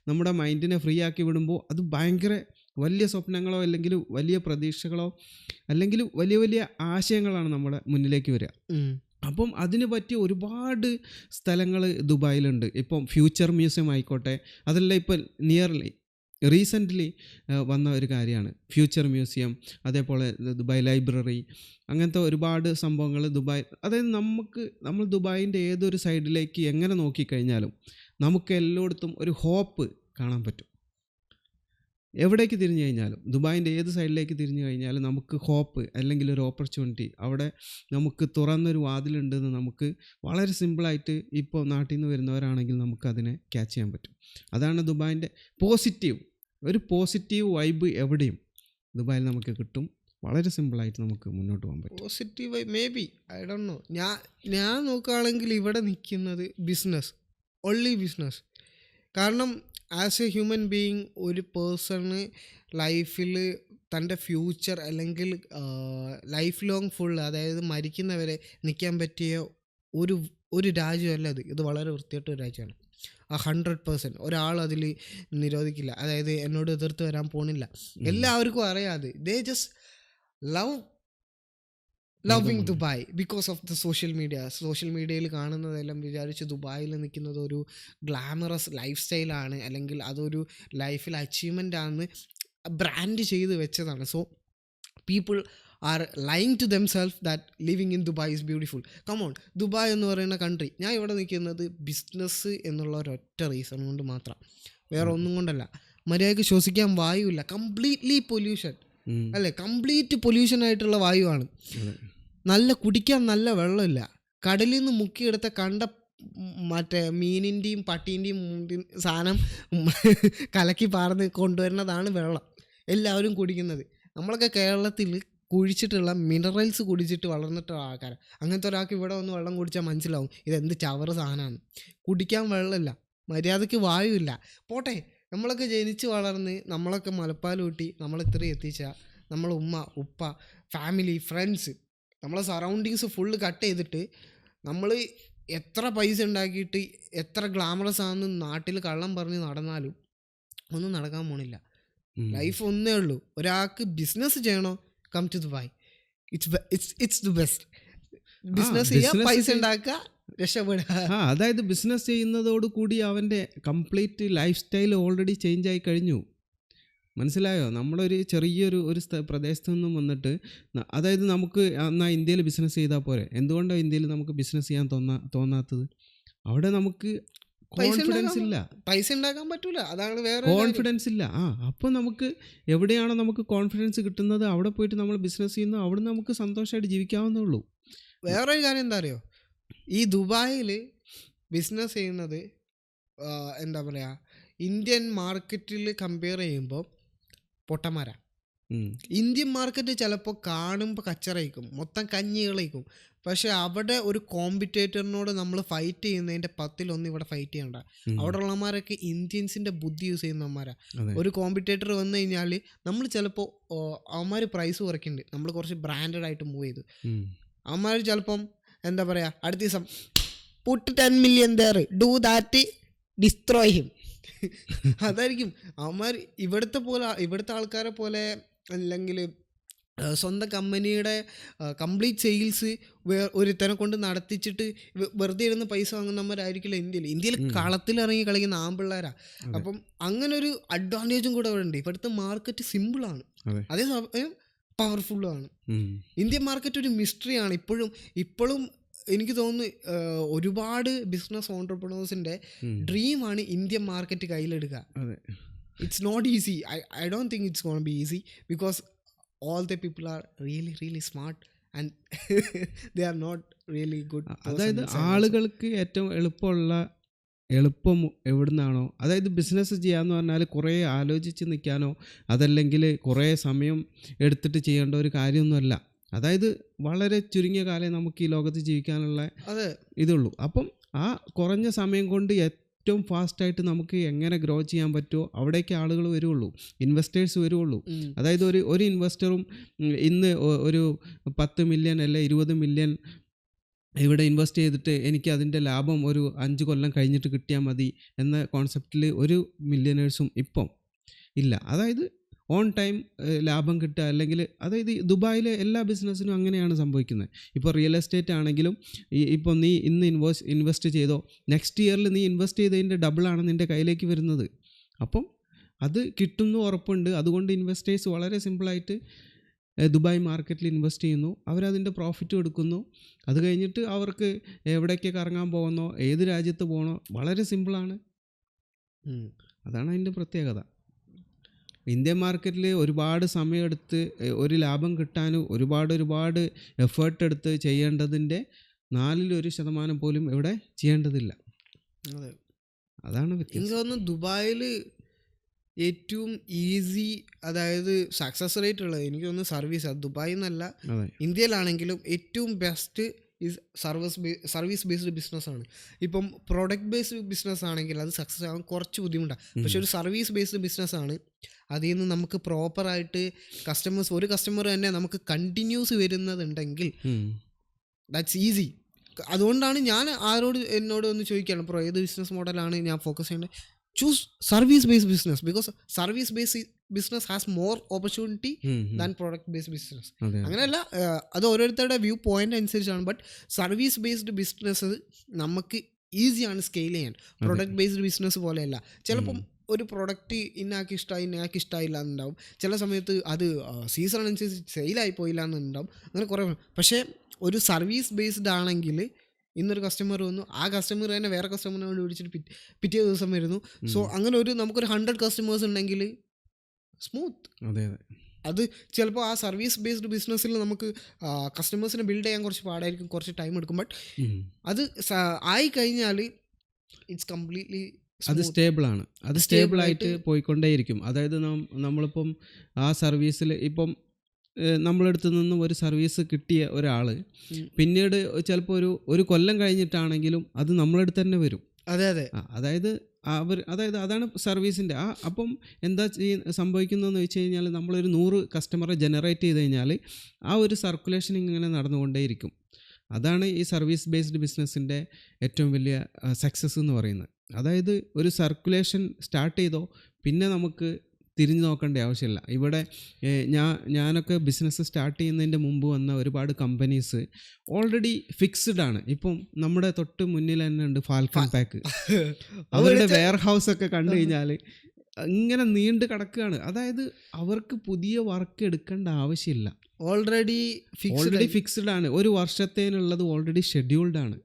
നമ്മുടെ മൈൻഡിനെ ഫ്രീ ആക്കി വിടുമ്പോൾ, അത് ഭയങ്കര വലിയ സ്വപ്നങ്ങളോ അല്ലെങ്കിൽ വലിയ പ്രതീക്ഷകളോ അല്ലെങ്കിൽ വലിയ വലിയ ആശയങ്ങളാണ് നമ്മുടെ മുന്നിലേക്ക് വരിക. അപ്പം അതിന് പറ്റിയ ഒരുപാട് സ്ഥലങ്ങൾ ദുബായിലുണ്ട്. ഇപ്പം ഫ്യൂച്ചർ മ്യൂസിയം ആയിക്കോട്ടെ, അതെല്ലാം ഇപ്പം റീസെൻ്റ്ലി വന്ന ഒരു കാര്യമാണ് ഫ്യൂച്ചർ മ്യൂസിയം. അതേപോലെ ദുബായ് ലൈബ്രറി, അങ്ങനത്തെ ഒരുപാട് സംഭവങ്ങൾ ദുബായ്. അതായത് നമ്മൾ ദുബായിൻ്റെ ഏതൊരു സൈഡിലേക്ക് എങ്ങനെ നോക്കിക്കഴിഞ്ഞാലും നമുക്ക് എല്ലായിടത്തും ഒരു ഹോപ്പ് കാണാൻ പറ്റും. എവിടേക്ക് തിരിഞ്ഞു കഴിഞ്ഞാലും, ദുബായിൻ്റെ ഏത് സൈഡിലേക്ക് തിരിഞ്ഞു കഴിഞ്ഞാലും നമുക്ക് ഹോപ്പ് അല്ലെങ്കിൽ ഒരു ഓപ്പർച്യൂണിറ്റി അവിടെ നമുക്ക് തുറന്നൊരു വാതിലുണ്ടെന്ന് നമുക്ക് വളരെ സിമ്പിളായിട്ട് ഇപ്പോൾ നാട്ടിൽ നിന്ന് വരുന്നവരാണെങ്കിൽ നമുക്കതിനെ ക്യാച്ച് ചെയ്യാൻ പറ്റും. അതാണ് ദുബായിൻ്റെ ഒരു പോസിറ്റീവ് വൈബ് എവിടെയും ദുബായിൽ നമുക്ക് കിട്ടും. വളരെ സിമ്പിളായിട്ട് നമുക്ക് മുന്നോട്ട് പോകാൻ പറ്റും. Positive vibe may be, I don't know. ഞാൻ നോക്കുകയാണെങ്കിൽ ഇവിടെ നിൽക്കുന്നത് ബിസിനസ്, ഓൺലി ബിസിനസ്. കാരണം ആസ് എ ഹ്യൂമൻ ബീയിങ് ഒരു പേഴ്സണ് ലൈഫിൽ തൻ്റെ ഫ്യൂച്ചർ അല്ലെങ്കിൽ ലൈഫ് ലോങ് ഫുൾ, അതായത് മരിക്കുന്നവരെ നിൽക്കാൻ പറ്റിയ ഒരു രാജ്യമല്ല ഇത് വളരെ വൃത്തിയായിട്ടൊരു രാജ്യമാണ്. 100% ഒരാൾ അതിൽ നിരോധിക്കില്ല, അതായത് എന്നോട് എതിർത്ത് വരാൻ പോണില്ല. എല്ലാവർക്കും അറിയാതെ they just loving Dubai because of the social മീഡിയയിൽ കാണുന്നതെല്ലാം വിചാരിച്ച് ദുബായിൽ നിൽക്കുന്നത് ഒരു ഗ്ലാമറസ് ലൈഫ് സ്റ്റൈലാണ്, അല്ലെങ്കിൽ അതൊരു ലൈഫിൽ അച്ചീവ്മെൻ്റ് ആണെന്ന് ബ്രാൻഡ് ചെയ്ത് വെച്ചതാണ്. So people are lying to themself that living in Dubai is beautiful. Come on, Dubai എന്ന് പറയുന്ന കൺട്രി, ഞാൻ ഇവിടെ നിൽക്കുന്നത് ബിസിനസ് എന്നുള്ള ഒരൊറ്റ റീസൺ കൊണ്ട് മാത്രം, വേറെ ഒന്നും കൊണ്ടല്ല. മര്യാദയ്ക്ക് ശ്വസിക്കാൻ വായുവില്ല, കംപ്ലീറ്റ്ലി പൊല്യൂഷൻ അല്ലേ, കംപ്ലീറ്റ് പൊല്യൂഷൻ ആയിട്ടുള്ള വായുവാണ്. നല്ല കുടിക്കാൻ നല്ല വെള്ളമില്ല, കടലിൽ നിന്ന് മുക്കിയെടുത്ത കണ്ട മറ്റേ മീനിൻ്റെയും പട്ടീൻ്റെയും സാധനം കലക്കി പാർന്ന് കൊണ്ടുവരുന്നതാണ് വെള്ളം എല്ലാവരും കുടിക്കുന്നത്. നമ്മളൊക്കെ കേരളത്തിൽ കുഴിച്ചിട്ടുള്ള മിനറൽസ് കുടിച്ചിട്ട് വളർന്നിട്ടുള്ള ആൾക്കാർ. അങ്ങനത്തെ ഒരാൾക്ക് ഇവിടെ വന്ന് വെള്ളം കുടിച്ചാൽ മനസ്സിലാവും ഇതെന്ത് ചവറ് സാധനമാണ്. കുടിക്കാൻ വെള്ളമില്ല, മര്യാദയ്ക്ക് വായുവില്ല. പോട്ടെ, നമ്മളൊക്കെ ജനിച്ച് വളർന്ന് നമ്മളൊക്കെ മുലപ്പാലൂട്ടി നമ്മളിത്രയും എത്തിച്ച നമ്മളെ ഉമ്മ ഉപ്പ ഫാമിലി ഫ്രണ്ട്സ് നമ്മളെ സറൗണ്ടിങ്സ് ഫുള്ള് കട്ട് ചെയ്തിട്ട് നമ്മൾ എത്ര പൈസ ഉണ്ടാക്കിയിട്ട് എത്ര ഗ്ലാമറസ് ആണെന്ന് നാട്ടിൽ കള്ളം പറഞ്ഞ് നടന്നാലും ഒന്നും നടക്കാൻ പോണില്ല. ലൈഫ് ഒന്നേ ഉള്ളൂ. ഒരാൾക്ക് ബിസിനസ് ചെയ്യണോ, come to Dubai. It's the best. Business ചെയ്യുക, പൈസ ഉണ്ടാക്കുക, രക്ഷപ്പെടുക. അതായത് ബിസിനസ് ചെയ്യുന്നതോടുകൂടി അവൻ്റെ complete lifestyle already change ആയി കഴിഞ്ഞു. മനസ്സിലായോ? നമ്മളൊരു ചെറിയൊരു പ്രദേശത്ത് നിന്നും വന്നിട്ട്, അതായത് നമുക്ക് എന്നാൽ ഇന്ത്യയിൽ ബിസിനസ് ചെയ്താൽ പോരെ. എന്തുകൊണ്ടാണ് ഇന്ത്യയിൽ നമുക്ക് ബിസിനസ് ചെയ്യാൻ തോന്നാത്തത്? അവിടെ നമുക്ക് കോൺഫിഡൻസ് ഇല്ല, പൈസ ഉണ്ടാക്കാൻ പറ്റൂല, അതാണ് വേറെ കോൺഫിഡൻസ് ഇല്ല. അപ്പോൾ നമുക്ക് എവിടെയാണോ നമുക്ക് കോൺഫിഡൻസ് കിട്ടുന്നത് അവിടെ പോയിട്ട് നമ്മൾ ബിസിനസ് ചെയ്യുന്നു, അവിടെ നമുക്ക് സന്തോഷമായിട്ട് ജീവിക്കാവുന്നേ ഉള്ളൂ. വേറൊരു കാര്യം എന്താ അറിയോ, ഈ ദുബായിൽ ബിസിനസ് ചെയ്യുന്നത് എന്താ പറയുക, ഇന്ത്യൻ മാർക്കറ്റിൽ കമ്പയർ ചെയ്യുമ്പോൾ പൊട്ടന്മാരാ. ഇന്ത്യൻ മാർക്കറ്റ് ചിലപ്പോൾ കാണുമ്പോൾ കച്ചറയിക്കും, മൊത്തം കഞ്ഞികളയിക്കും. പക്ഷെ അവിടെ ഒരു കോമ്പറ്റേറ്ററിനോട് നമ്മൾ ഫൈറ്റ് ചെയ്യുന്നതിൻ്റെ 10-1 ഇവിടെ ഫൈറ്റ് ചെയ്യണ്ട. അവിടെ ഉള്ളമാരൊക്കെ ഇന്ത്യൻസിൻ്റെ ബുദ്ധി യൂസ് ചെയ്യുന്നവന്മാരാ. ഒരു കോമ്പറ്റേറ്റർ വന്നു കഴിഞ്ഞാൽ നമ്മൾ ചിലപ്പോൾ അവന്മാർ പ്രൈസ് കുറയ്ക്കുന്നുണ്ട്, നമ്മൾ കുറച്ച് ബ്രാൻഡഡ് ആയിട്ട് മൂവ് ചെയ്തു. അവന്മാർ ചിലപ്പം എന്താ പറയുക, അടുത്ത ദിവസം put 10 million there, do that, destroy him. അതായിരിക്കും അവന്മാർ ഇവിടുത്തെ ആൾക്കാരെ പോലെ. അല്ലെങ്കിൽ സ്വന്തം കമ്പനിയുടെ കംപ്ലീറ്റ് സെയിൽസ് ഒരുത്തനെ കൊണ്ട് നടത്തിച്ചിട്ട് വെറുതെ ഇരുന്ന് പൈസ വാങ്ങുന്നവരായിരിക്കില്ല ഇന്ത്യയിൽ കളത്തിലിറങ്ങി കളിക്കുന്ന ആമ്പിള്ളേരാ. അപ്പം അങ്ങനെ ഒരു അഡ്വാൻറ്റേജും കൂടെ അവിടെ ഉണ്ട്. ഇവിടുത്തെ മാർക്കറ്റ് സിമ്പിളാണ്, അതേസമയം പവർഫുള്ളുമാണ്. ഇന്ത്യൻ മാർക്കറ്റ് ഒരു മിസ്റ്ററിയാണ് ഇപ്പോഴും. എനിക്ക് തോന്നുന്നു ഒരുപാട് ബിസിനസ് ഓൺട്രപ്രണേഴ്സിൻ്റെ ഡ്രീമാണ് ഇന്ത്യൻ മാർക്കറ്റ് കയ്യിലെടുക്കുക. It's not easy. I don't think it's gonna be easy because all the people are really really smart and they are not really good. അതായത് ആളുകൾക്ക് ഏറ്റവും എളുപ്പം എവിടുന്നാണോ, അതായത് ബിസിനസ് ചെയ്യാന്ന് പറഞ്ഞാൽ കുറേ ആലോചിച്ച് നിൽക്കാനോ അതല്ലെങ്കിൽ കുറേ സമയം എടുത്തിട്ട് ചെയ്യേണ്ട ഒരു കാര്യമൊന്നുമല്ല. അതായത് വളരെ ചുരുങ്ങിയ കാലം നമുക്ക് ഈ ലോകത്ത് ജീവിക്കാനുള്ള ഇതുള്ളൂ. അപ്പം ആ കുറഞ്ഞ സമയം കൊണ്ട് ഏറ്റവും ഫാസ്റ്റായിട്ട് നമുക്ക് എങ്ങനെ ഗ്രോ ചെയ്യാൻ പറ്റുമോ അവിടേക്ക് ആളുകൾ വരുള്ളൂ, ഇൻവെസ്റ്റേഴ്സ് വരുള്ളൂ. അതായത് ഒരു ഇൻവെസ്റ്ററും ഇന്ന് ഒരു 10 മില്യൺ അല്ലെ 20 മില്യൺ ഇവിടെ ഇൻവെസ്റ്റ് ചെയ്തിട്ട് എനിക്ക് അതിൻ്റെ ലാഭം ഒരു 5 കൊല്ലം കഴിഞ്ഞിട്ട് കിട്ടിയാൽ മതി എന്ന കോൺസെപ്റ്റിൽ ഒരു മില്യനേഴ്സും ഇപ്പം ഇല്ല. അതായത് ഓൺ ടൈം ലാഭം കിട്ടുക, അല്ലെങ്കിൽ അതായത് ദുബായിലെ എല്ലാ ബിസിനസ്സിനും അങ്ങനെയാണ് സംഭവിക്കുന്നത്. ഇപ്പോൾ റിയൽ എസ്റ്റേറ്റ് ആണെങ്കിലും ഇപ്പോൾ നീ ഇന്ന് ഇൻവെസ്റ്റ് ചെയ്തോ, നെക്സ്റ്റ് ഇയറിൽ നീ ഇൻവെസ്റ്റ് ചെയ്തതിൻ്റെ ഡബിളാണ് നിൻ്റെ കയ്യിലേക്ക് വരുന്നത്. അപ്പം അത് കിട്ടുന്നു ഉറപ്പുണ്ട്. അതുകൊണ്ട് ഇൻവെസ്റ്റേഴ്സ് വളരെ സിമ്പിളായിട്ട് ദുബായ് മാർക്കറ്റിൽ ഇൻവെസ്റ്റ് ചെയ്യുന്നു, അവരതിൻ്റെ പ്രോഫിറ്റും എടുക്കുന്നു. അത് കഴിഞ്ഞിട്ട് അവർക്ക് എവിടേക്ക് കറങ്ങാൻ പോകുന്നോ, ഏത് രാജ്യത്ത് പോകണോ, വളരെ സിമ്പിളാണ്. അതാണ് അതിൻ്റെ പ്രത്യേകത. ഇന്ത്യൻ മാർക്കറ്റിൽ ഒരുപാട് സമയമെടുത്ത് ഒരു ലാഭം കിട്ടാൻ ഒരുപാട് എഫേർട്ട് എടുത്ത് ചെയ്യേണ്ടതിൻ്റെ 4% പോലും ഇവിടെ ചെയ്യേണ്ടതില്ല. അതെ, അതാണ് എനിക്ക് വ്യത്യാസം. തോന്നുന്നു ദുബായിൽ ഏറ്റവും ഈസി, അതായത് സക്സസ് റേറ്റ് ഉള്ളത് എനിക്ക് തോന്നുന്നു സർവീസ്, അത് ദുബായിൽ നിന്നല്ല അതെ, ഇന്ത്യയിലാണെങ്കിലും ഏറ്റവും ബെസ്റ്റ് ഈസ് സർവീസ് ബേസ്ഡ് ബിസിനസ്സാണ്. ഇപ്പം പ്രൊഡക്റ്റ് ബേസ്ഡ് ബിസിനസ് ആണെങ്കിൽ അത് സക്സസ് ആകാൻ കുറച്ച് ബുദ്ധിമുട്ടാണ്. പക്ഷെ ഒരു സർവീസ് ബേസ്ഡ് ബിസിനസ്സാണ്, അതിൽ നിന്ന് നമുക്ക് പ്രോപ്പറായിട്ട് ഒരു കസ്റ്റമർ തന്നെ നമുക്ക് കണ്ടിന്യൂസ് വരുന്നതുണ്ടെങ്കിൽ ദാറ്റ്സ് ഈസി. അതുകൊണ്ടാണ് ഞാൻ എന്നോട് ഒന്ന് ചോദിക്കുകയാണ്, ഇപ്പോൾ ഏത് ബിസിനസ് മോഡലാണ് ഞാൻ ഫോക്കസ് ചെയ്യേണ്ടത്, choose service based business, because service based business has more opportunity than product based business. അങ്ങനെയല്ല, അത് ഓരോരുത്തരുടെ വ്യൂ പോയിന്റ് അനുസരിച്ചാണ്. ബട്ട് സർവീസ് ബേസ്ഡ് ബിസിനസ് നമുക്ക് ഈസിയാണ് സ്കെയിൽ ചെയ്യാൻ. പ്രൊഡക്റ്റ് ബേസ്ഡ് ബിസിനസ് പോലെയല്ല. ചിലപ്പം ഒരു പ്രൊഡക്റ്റ് ഇന്നാക്കി ഇഷ്ടമായി ഇന്നാക്കി ഇഷ്ടമായില്ല എന്നുണ്ടാവും, ചില സമയത്ത് അത് സീസൺ അനുസരിച്ച് സെയിലായി പോയില്ല എന്നുണ്ടാവും, അങ്ങനെ കുറേ. പക്ഷേ ഒരു സർവീസ് ബേസ്ഡ് ആണെങ്കിൽ ഇന്നൊരു കസ്റ്റമർ വന്നു, ആ കസ്റ്റമർ തന്നെ വേറെ കസ്റ്റമറിനോട് വിളിച്ചിട്ട് പിറ്റേ ദിവസം വരുന്നു. സോ അങ്ങനെ നമുക്കൊരു 100 കസ്റ്റമേഴ്സ് ഉണ്ടെങ്കിൽ സ്മൂത്ത്. അതെ, അത് ചിലപ്പോൾ ആ സർവീസ് ബേസ്ഡ് ബിസിനസ്സിൽ നമുക്ക് കസ്റ്റമേഴ്സിനെ ബിൽഡ് ചെയ്യാൻ കുറച്ച് പാടായിരിക്കും, കുറച്ച് ടൈം എടുക്കും. ബട്ട് അത് ആയി കഴിഞ്ഞാൽ ഇറ്റ്സ് കംപ്ലീറ്റ്ലി അത് സ്റ്റേബിളാണ്. അത് സ്റ്റേബിളായിട്ട് പോയിക്കൊണ്ടേയിരിക്കും. അതായത് നമ്മളിപ്പം ആ സർവീസിൽ ഇപ്പം നമ്മളടുത്ത് നിന്നും ഒരു സർവീസ് കിട്ടിയ ഒരാൾ പിന്നീട് ചിലപ്പോൾ ഒരു കൊല്ലം കഴിഞ്ഞിട്ടാണെങ്കിലും അത് നമ്മളടുത്ത് തന്നെ വരും. അതെ, അതായത് അതാണ് സർവീസിൻ്റെ അപ്പം എന്താ സംഭവിക്കുന്നതെന്ന് വെച്ച് കഴിഞ്ഞാൽ നമ്മളൊരു 100 കസ്റ്റമറെ ജനറേറ്റ് ചെയ്ത് കഴിഞ്ഞാൽ ആ ഒരു സർക്കുലേഷൻ ഇങ്ങനെ നടന്നുകൊണ്ടേയിരിക്കും. അതാണ് ഈ സർവീസ് ബേസ്ഡ് ബിസിനസ്സിൻ്റെ ഏറ്റവും വലിയ സക്സസ് എന്ന് പറയുന്നത്. അതായത് ഒരു സർക്കുലേഷൻ സ്റ്റാർട്ട് ചെയ്തോ പിന്നെ നമുക്ക് തിരിഞ്ഞു നോക്കേണ്ട ആവശ്യമില്ല. ഇവിടെ ഞാനൊക്കെ ബിസിനസ് സ്റ്റാർട്ട് ചെയ്യുന്നതിൻ്റെ മുമ്പ് വന്ന ഒരുപാട് കമ്പനീസ് ഓൾറെഡി ഫിക്സ്ഡ് ആണ്. ഇപ്പം നമ്മുടെ തൊട്ട് മുന്നിൽ തന്നെ ഉണ്ട് ഫാൽക്കൺ പാക്ക്. അവരുടെ വെയർ ഹൗസ് ഒക്കെ കണ്ടു കഴിഞ്ഞാൽ ഇങ്ങനെ നീണ്ടു കിടക്കുകയാണ്. അതായത് അവർക്ക് പുതിയ വർക്ക് എടുക്കേണ്ട ആവശ്യമില്ല, ഓൾറെഡി ഫിക്സ്ഡ് ആണ്. ഒരു വർഷത്തേനുള്ളത് ഓൾറെഡി ഷെഡ്യൂൾഡ് ആണ്.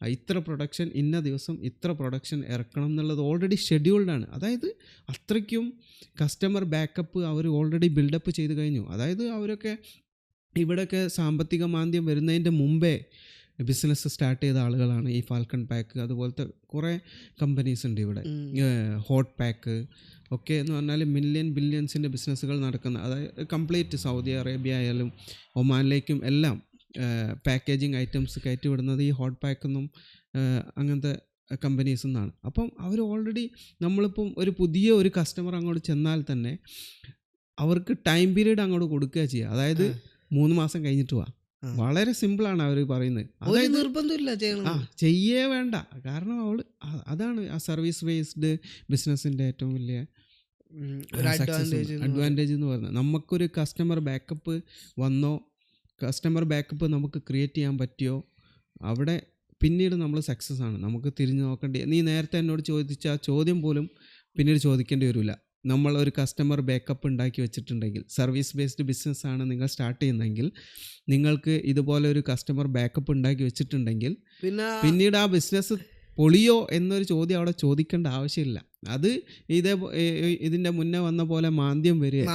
ഇത്ര പ്രൊഡക്ഷൻ ഇന്ന ദിവസം ഇത്ര പ്രൊഡക്ഷൻ ഇറക്കണം എന്നുള്ളത് ഓൾറെഡി ഷെഡ്യൂൾഡ് ആണ്. അതായത് അത്രയ്ക്കും കസ്റ്റമർ ബാക്കപ്പ് അവർ ഓൾറെഡി ബിൽഡപ്പ് ചെയ്ത് കഴിഞ്ഞു. അതായത് അവരൊക്കെ ഇവിടെയൊക്കെ സാമ്പത്തിക മാന്ദ്യം വരുന്നതിൻ്റെ മുമ്പേ ബിസിനസ് സ്റ്റാർട്ട് ചെയ്ത ആളുകളാണ് ഈ ഫാൽക്കൺ പാക്ക്. അതുപോലത്തെ കുറേ കമ്പനീസ് ഉണ്ട് ഇവിടെ. ഹോട്ട് പാക്ക് ഒക്കെ എന്ന് പറഞ്ഞാൽ ബില്യൺസിൻ്റെ ബിസിനസ്സുകൾ നടക്കുന്ന, അതായത് കംപ്ലീറ്റ് സൗദി അറേബ്യ ആയാലും ഒമാനിലേക്കും എല്ലാം പാക്കേജിങ് ഐറ്റംസ് കയറ്റി വിടുന്നത് ഈ ഹോട്ട് പാക്കെന്നും അങ്ങനത്തെ കമ്പനീസിൽ നിന്നാണ്. അപ്പം അവർ ഓൾറെഡി നമ്മളിപ്പം ഒരു പുതിയ ഒരു കസ്റ്റമർ അങ്ങോട്ട് ചെന്നാൽ തന്നെ അവർക്ക് ടൈം പീരീഡ് അങ്ങോട്ട് കൊടുക്കുക ചെയ്യുക. അതായത് 3 മാസം കഴിഞ്ഞിട്ട് പോവാ. വളരെ സിമ്പിളാണ് അവർ പറയുന്നത്. അതായത് നിർബന്ധമില്ല ചെയ്യേ വേണ്ട. കാരണം അതാണ് ആ സർവീസ് ബേസ്ഡ് ബിസിനസ്സിൻ്റെ ഏറ്റവും വലിയ അഡ്വാൻറ്റേജ് എന്ന് പറയുന്നത്. നമുക്കൊരു കസ്റ്റമർ ബാക്കപ്പ് വന്നോ, കസ്റ്റമർ ബാക്കപ്പ് നമുക്ക് ക്രിയേറ്റ് ചെയ്യാൻ പറ്റിയോ, അവിടെ പിന്നീട് നമ്മൾ സക്സസ് ആണ്. നമുക്ക് തിരിഞ്ഞു നോക്കേണ്ടി, നീ നേരത്തെ എന്നോട് ചോദിച്ച ആ ചോദ്യം പോലും പിന്നീട് ചോദിക്കേണ്ടി വരില്ല. നമ്മൾ ഒരു കസ്റ്റമർ ബാക്കപ്പ് ഉണ്ടാക്കി വെച്ചിട്ടുണ്ടെങ്കിൽ, സർവീസ് ബേസ്ഡ് ബിസിനസ്സാണ് നിങ്ങൾ സ്റ്റാർട്ട് ചെയ്യുന്നതെങ്കിൽ, നിങ്ങൾക്ക് ഇതുപോലെ ഒരു കസ്റ്റമർ ബാക്കപ്പ് ഉണ്ടാക്കി വെച്ചിട്ടുണ്ടെങ്കിൽ പിന്നീട് ആ ബിസിനസ് പൊളിയോ എന്നൊരു ചോദ്യം അവിടെ ചോദിക്കേണ്ട ആവശ്യമില്ല. അത് ഇതിൻ്റെ മുന്നേ വന്ന പോലെ മാന്ദ്യം വരിക,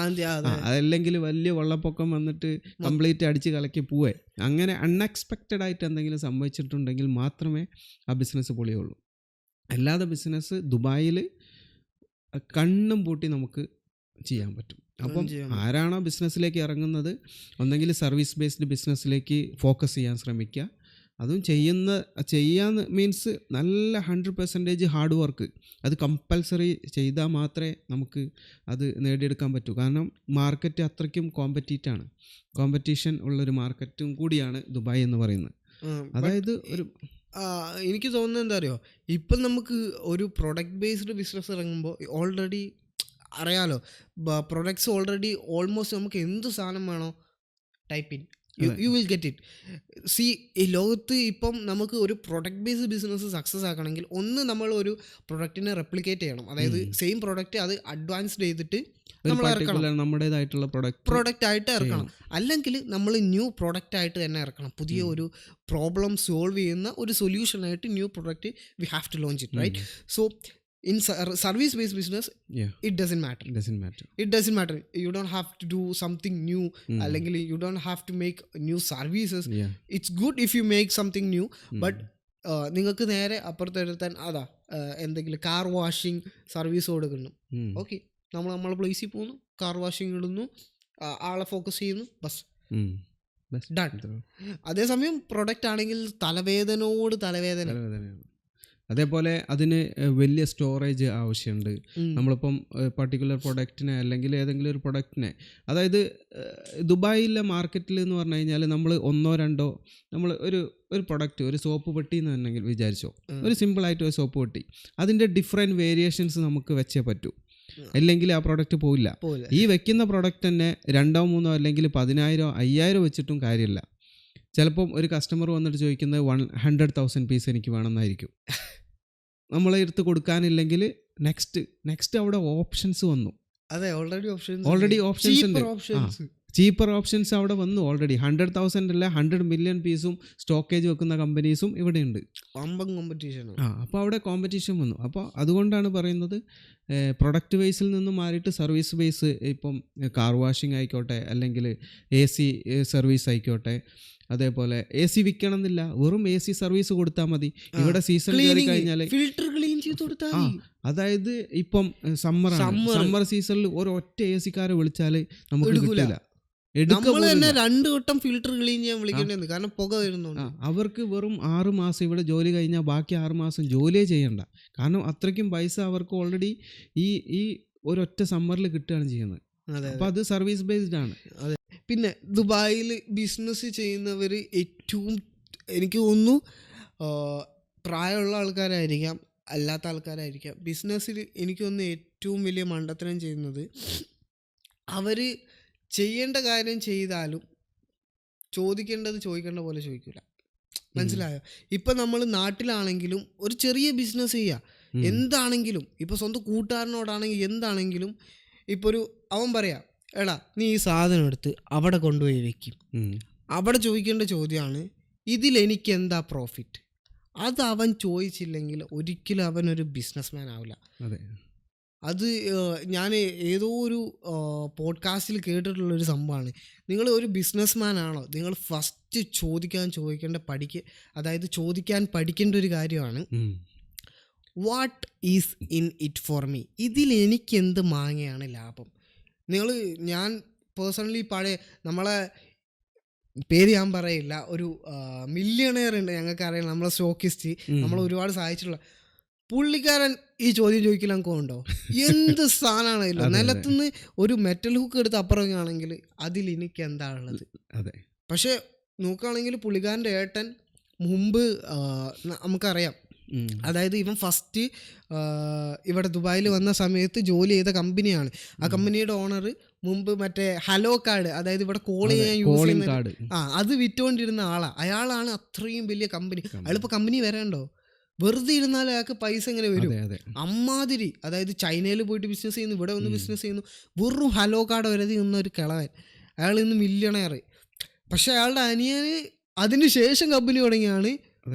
അതല്ലെങ്കിൽ വലിയ വെള്ളപ്പൊക്കം വന്നിട്ട് കംപ്ലീറ്റ് അടിച്ച് കലക്കി പോവേ, അങ്ങനെ അൺഎക്സ്പെക്റ്റഡ് ആയിട്ട് എന്തെങ്കിലും സംഭവിച്ചിട്ടുണ്ടെങ്കിൽ മാത്രമേ ആ ബിസിനസ് പൊളിയുള്ളൂ. അല്ലാതെ ബിസിനസ് ദുബായിൽ കണ്ണും പൂട്ടി നമുക്ക് ചെയ്യാൻ പറ്റും. അപ്പം ആരാണോ ബിസിനസ്സിലേക്ക് ഇറങ്ങുന്നത്, ഒന്നെങ്കിൽ സർവീസ് ബേസ്ഡ് ബിസിനസ്സിലേക്ക് ഫോക്കസ് ചെയ്യാൻ ശ്രമിക്കുക, അതും ചെയ്യാൻ മീൻസ് നല്ല 100% ഹാർഡ് വർക്ക്. അത് കമ്പൽസറി ചെയ്താൽ മാത്രമേ നമുക്ക് അത് നേടിയെടുക്കാൻ പറ്റൂ. കാരണം മാർക്കറ്റ് അത്രയ്ക്കും കോമ്പറ്റീഷൻ ഉള്ളൊരു മാർക്കറ്റും കൂടിയാണ് ദുബായ് എന്ന് പറയുന്നത്. അതായത് ഒരു എനിക്ക് തോന്നുന്നത് എന്താ അറിയോ, ഇപ്പം നമുക്ക് ഒരു പ്രൊഡക്റ്റ് ബേസ്ഡ് ബിസിനസ് ഇറങ്ങുമ്പോൾ ഓൾറെഡി അറിയാലോ, പ്രൊഡക്ട്സ് ഓൾറെഡി ഓൾമോസ്റ്റ് നമുക്ക് എന്ത് സാധനം വേണോ type in, you will get it. C, ഈ ലോകത്ത് ഇപ്പം നമുക്ക് ഒരു പ്രൊഡക്റ്റ് ബേസ്ഡ് ബിസിനസ് സക്സസ് ആക്കണമെങ്കിൽ ഒന്ന് നമ്മൾ ഒരു പ്രൊഡക്റ്റിനെ റെപ്ലിക്കേറ്റ് ചെയ്യണം. അതായത് സെയിം പ്രൊഡക്റ്റ് അത് അഡ്വാൻസ്ഡ് ചെയ്തിട്ട് നമ്മൾ ഇറക്കണം, നമ്മുടേതായിട്ടുള്ള പ്രൊഡക്റ്റ് ആയിട്ട് ഇറക്കണം. അല്ലെങ്കിൽ നമ്മൾ ന്യൂ പ്രൊഡക്റ്റ് ആയിട്ട് തന്നെ ഇറക്കണം. പുതിയ ഒരു പ്രോബ്ലം സോൾവ് ചെയ്യുന്ന ഒരു സൊല്യൂഷനായിട്ട് new product we have to launch it, right? So in service based business, it doesn't matter. You don't have to do something new, അല്ലെങ്കിൽ you don't have to make new services. It's good if you make something new, but നിങ്ങൾക്ക് നേരെ അപ്പുറത്തെടുത്താൻ അതാ എന്തെങ്കിലും car washing service കൊടുക്കുന്നു. Okay, നമ്മളെ പ്ലേസിൽ പോകുന്നു, car washing ഇടുന്നു, ആളെ ഫോക്കസ് ചെയ്യുന്നു, ബസ് ഡൺ. അതേസമയം പ്രൊഡക്റ്റ് ആണെങ്കിൽ തലവേദന. അതേപോലെ അതിന് വലിയ സ്റ്റോറേജ് ആവശ്യമുണ്ട്. നമ്മളിപ്പം പർട്ടിക്കുലർ പ്രൊഡക്റ്റിനെ അല്ലെങ്കിൽ ഏതെങ്കിലും ഒരു പ്രൊഡക്റ്റിനെ, അതായത് ദുബായിലെ മാർക്കറ്റിൽ എന്ന് പറഞ്ഞു കഴിഞ്ഞാൽ നമ്മൾ 1-2 നമ്മൾ ഒരു പ്രൊഡക്റ്റ്, ഒരു സോപ്പ് പെട്ടി എന്ന് തന്നെ വിചാരിച്ചോ, ഒരു സിമ്പിളായിട്ട് ഒരു സോപ്പ് പെട്ടി, അതിൻ്റെ ഡിഫറെൻറ്റ് വേരിയേഷൻസ് നമുക്ക് വെച്ചേ പറ്റൂ, അല്ലെങ്കിൽ ആ പ്രൊഡക്റ്റ് പോയില്ല. ഈ വെക്കുന്ന പ്രൊഡക്റ്റ് തന്നെ 2-3 അല്ലെങ്കിൽ 10,000-5,000 വെച്ചിട്ടും കാര്യമില്ല. ചിലപ്പം ഒരു കസ്റ്റമർ വന്നിട്ട് ചോദിക്കുന്നത് 100,000 പീസ് എനിക്ക് വേണമെന്നായിരിക്കും. നമ്മളെ എടുത്ത് കൊടുക്കാനില്ലെങ്കിൽ നെക്സ്റ്റ് അവിടെ ഓപ്ഷൻസ് വന്നു. അതെ, ഓൾറെഡി ഓപ്ഷൻസ് ഉണ്ട്. ചീപ്പർ ഓപ്ഷൻസ് അവിടെ വന്നു. ഓൾറെഡി 100,000 അല്ല 100 മില്യൺ പീസും സ്റ്റോക്കേജ് വെക്കുന്ന കമ്പനീസും ഇവിടെ ഉണ്ട്. അപ്പോൾ അവിടെ കോമ്പറ്റീഷൻ വന്നു. അപ്പോൾ അതുകൊണ്ടാണ് പറയുന്നത് പ്രൊഡക്റ്റ് ബേസിൽ നിന്നും മാറിയിട്ട് സർവീസ് ബേസ്, ഇപ്പം കാർ വാഷിംഗ് ആയിക്കോട്ടെ, അല്ലെങ്കിൽ AC സർവീസ് ആയിക്കോട്ടെ, അതേപോലെ AC വിൽക്കണം എന്നില്ല, വെറും AC സർവീസ് കൊടുത്താൽ മതി. ഇവിടെ സീസൺ കയറി കഴിഞ്ഞാൽ ഫിൽറ്റർ ക്ലീൻ ചെയ്ത് കൊടുത്താൽ മതി. അതായത് ഇപ്പം സമ്മർ സീസണിൽ ഒരൊറ്റ AC കാരെ വിളിച്ചാൽ നമുക്ക് കിട്ടില്ല. നമ്മൾ തന്നെ 2 വട്ടം ഫിൽറ്റർ ക്ലീൻ ചെയ്യാൻ വിളിക്കേണ്ടത്, കാരണം പുക വരുന്നുണ്ട്. അവർക്ക് വെറും 6 മാസം ഇവിടെ ജോലി കഴിഞ്ഞാൽ ബാക്കി 6 മാസം ജോലിയേ ചെയ്യണ്ട. കാരണം അത്രയ്ക്കും പൈസ അവർക്ക് ഓൾറെഡി ഈ ഒരൊറ്റ സമ്മറിൽ കിട്ടുകയാണ് ചെയ്യുന്നത്. അപ്പോൾ അത് സർവീസ് ബേസ്ഡ് ആണ്. അതെ. പിന്നെ ദുബായിൽ ബിസിനസ് ചെയ്യുന്നവർ ഏറ്റവും, എനിക്ക് തോന്നുന്നു, പ്രായമുള്ള ആൾക്കാരായിരിക്കാം, അല്ലാത്ത ആൾക്കാരായിരിക്കാം. ബിസിനസ്സിൽ എനിക്ക് തോന്നുന്നു ഏറ്റവും വലിയ മണ്ടത്തരം ചെയ്യുന്നത്, അവർ ചെയ്യേണ്ട കാര്യം ചെയ്താലും ചോദിക്കേണ്ട പോലെ ചോദിക്കില്ല. മനസ്സിലായോ? ഇപ്പം നമ്മൾ നാട്ടിലാണെങ്കിലും ഒരു ചെറിയ ബിസിനസ് ചെയ്യുക, എന്താണെങ്കിലും, ഇപ്പോൾ സ്വന്തം കൂട്ടുകാരനോടാണെങ്കിൽ എന്താണെങ്കിലും, ഇപ്പോൾ അവൻ പറയാം, എടാ നീ ഈ സാധനം എടുത്ത് അവിടെ കൊണ്ടുപോയി വെക്കും. അവിടെ ചോദിക്കേണ്ട ചോദ്യമാണ്, ഇതിലെനിക്ക് എന്താ പ്രോഫിറ്റ്? അത് അവൻ ചോദിച്ചില്ലെങ്കിൽ ഒരിക്കലും അവനൊരു ബിസിനസ്മാൻ ആവില്ല. അത് ഞാൻ ഏതോ ഒരു പോഡ്കാസ്റ്റിൽ കേട്ടിട്ടുള്ളൊരു സംഭവമാണ്. നിങ്ങൾ ഒരു ബിസിനസ്മാൻ ആണോ, നിങ്ങൾ ഫസ്റ്റ് ചോദിക്കാൻ പഠിക്കേണ്ട ഒരു കാര്യമാണ്, what is in it for me? ഇതിലെനിക്ക് എന്ത് മാങ്ങയാണ് ലാഭം? ഞാൻ പേഴ്സണലി നമ്മളെ പേര് ഞാൻ പറയില്ല, ഒരു മില്യണയർ ഉണ്ട്, ഞങ്ങൾക്കറിയാം, നമ്മളെ സ്റ്റോക്കിസ്റ്റ്, നമ്മൾ ഒരുപാട് സഹായിച്ചിട്ടുള്ള പുള്ളിക്കാരൻ ഈ ചോദ്യം ചോദിക്കില്ല ഉണ്ടോ? എന്ത് സാധനമാണല്ലോ, നിലത്തുനിന്ന് ഒരു മെറ്റൽ ഹുക്ക് എടുത്ത് അപ്പുറമാണെങ്കിൽ അതിൽ എനിക്ക് എന്താണുള്ളത്? പക്ഷെ നോക്കുകയാണെങ്കിൽ പുള്ളിക്കാരൻ്റെ ഏട്ടൻ മുമ്പ് നമുക്കറിയാം, അതായത് ഇവൻ ഫസ്റ്റ് ഇവിടെ ദുബായിൽ വന്ന സമയത്ത് ജോലി ചെയ്ത കമ്പനിയാണ്. ആ കമ്പനിയുടെ ഓണർ മുമ്പ് മറ്റേ ഹലോ കാർഡ്, അതായത് ഇവിടെ കോൾ ചെയ്യാൻ യൂസ് ചെയ്യുന്ന അത് വിറ്റുകൊണ്ടിരുന്ന അയാളാണ് അത്രയും വലിയ കമ്പനി. അയാളിപ്പോൾ കമ്പനി വരണ്ടോ, വെറുതെ ഇരുന്നാൽ അയാൾക്ക് പൈസ എങ്ങനെ വരും? അമ്മാതിരി, അതായത് ചൈനയിൽ പോയിട്ട് ബിസിനസ് ചെയ്യുന്നു, ഇവിടെ വന്ന് ബിസിനസ് ചെയ്യുന്നു, വെറും ഹലോ കാർഡ് വരതി നിന്ന ഒരു കിളവൻ. അയാൾ ഇന്ന് മില്യണയർ. പക്ഷെ അയാളുടെ അനിയന് അതിന് ശേഷം കമ്പനി തുടങ്ങിയാണ്.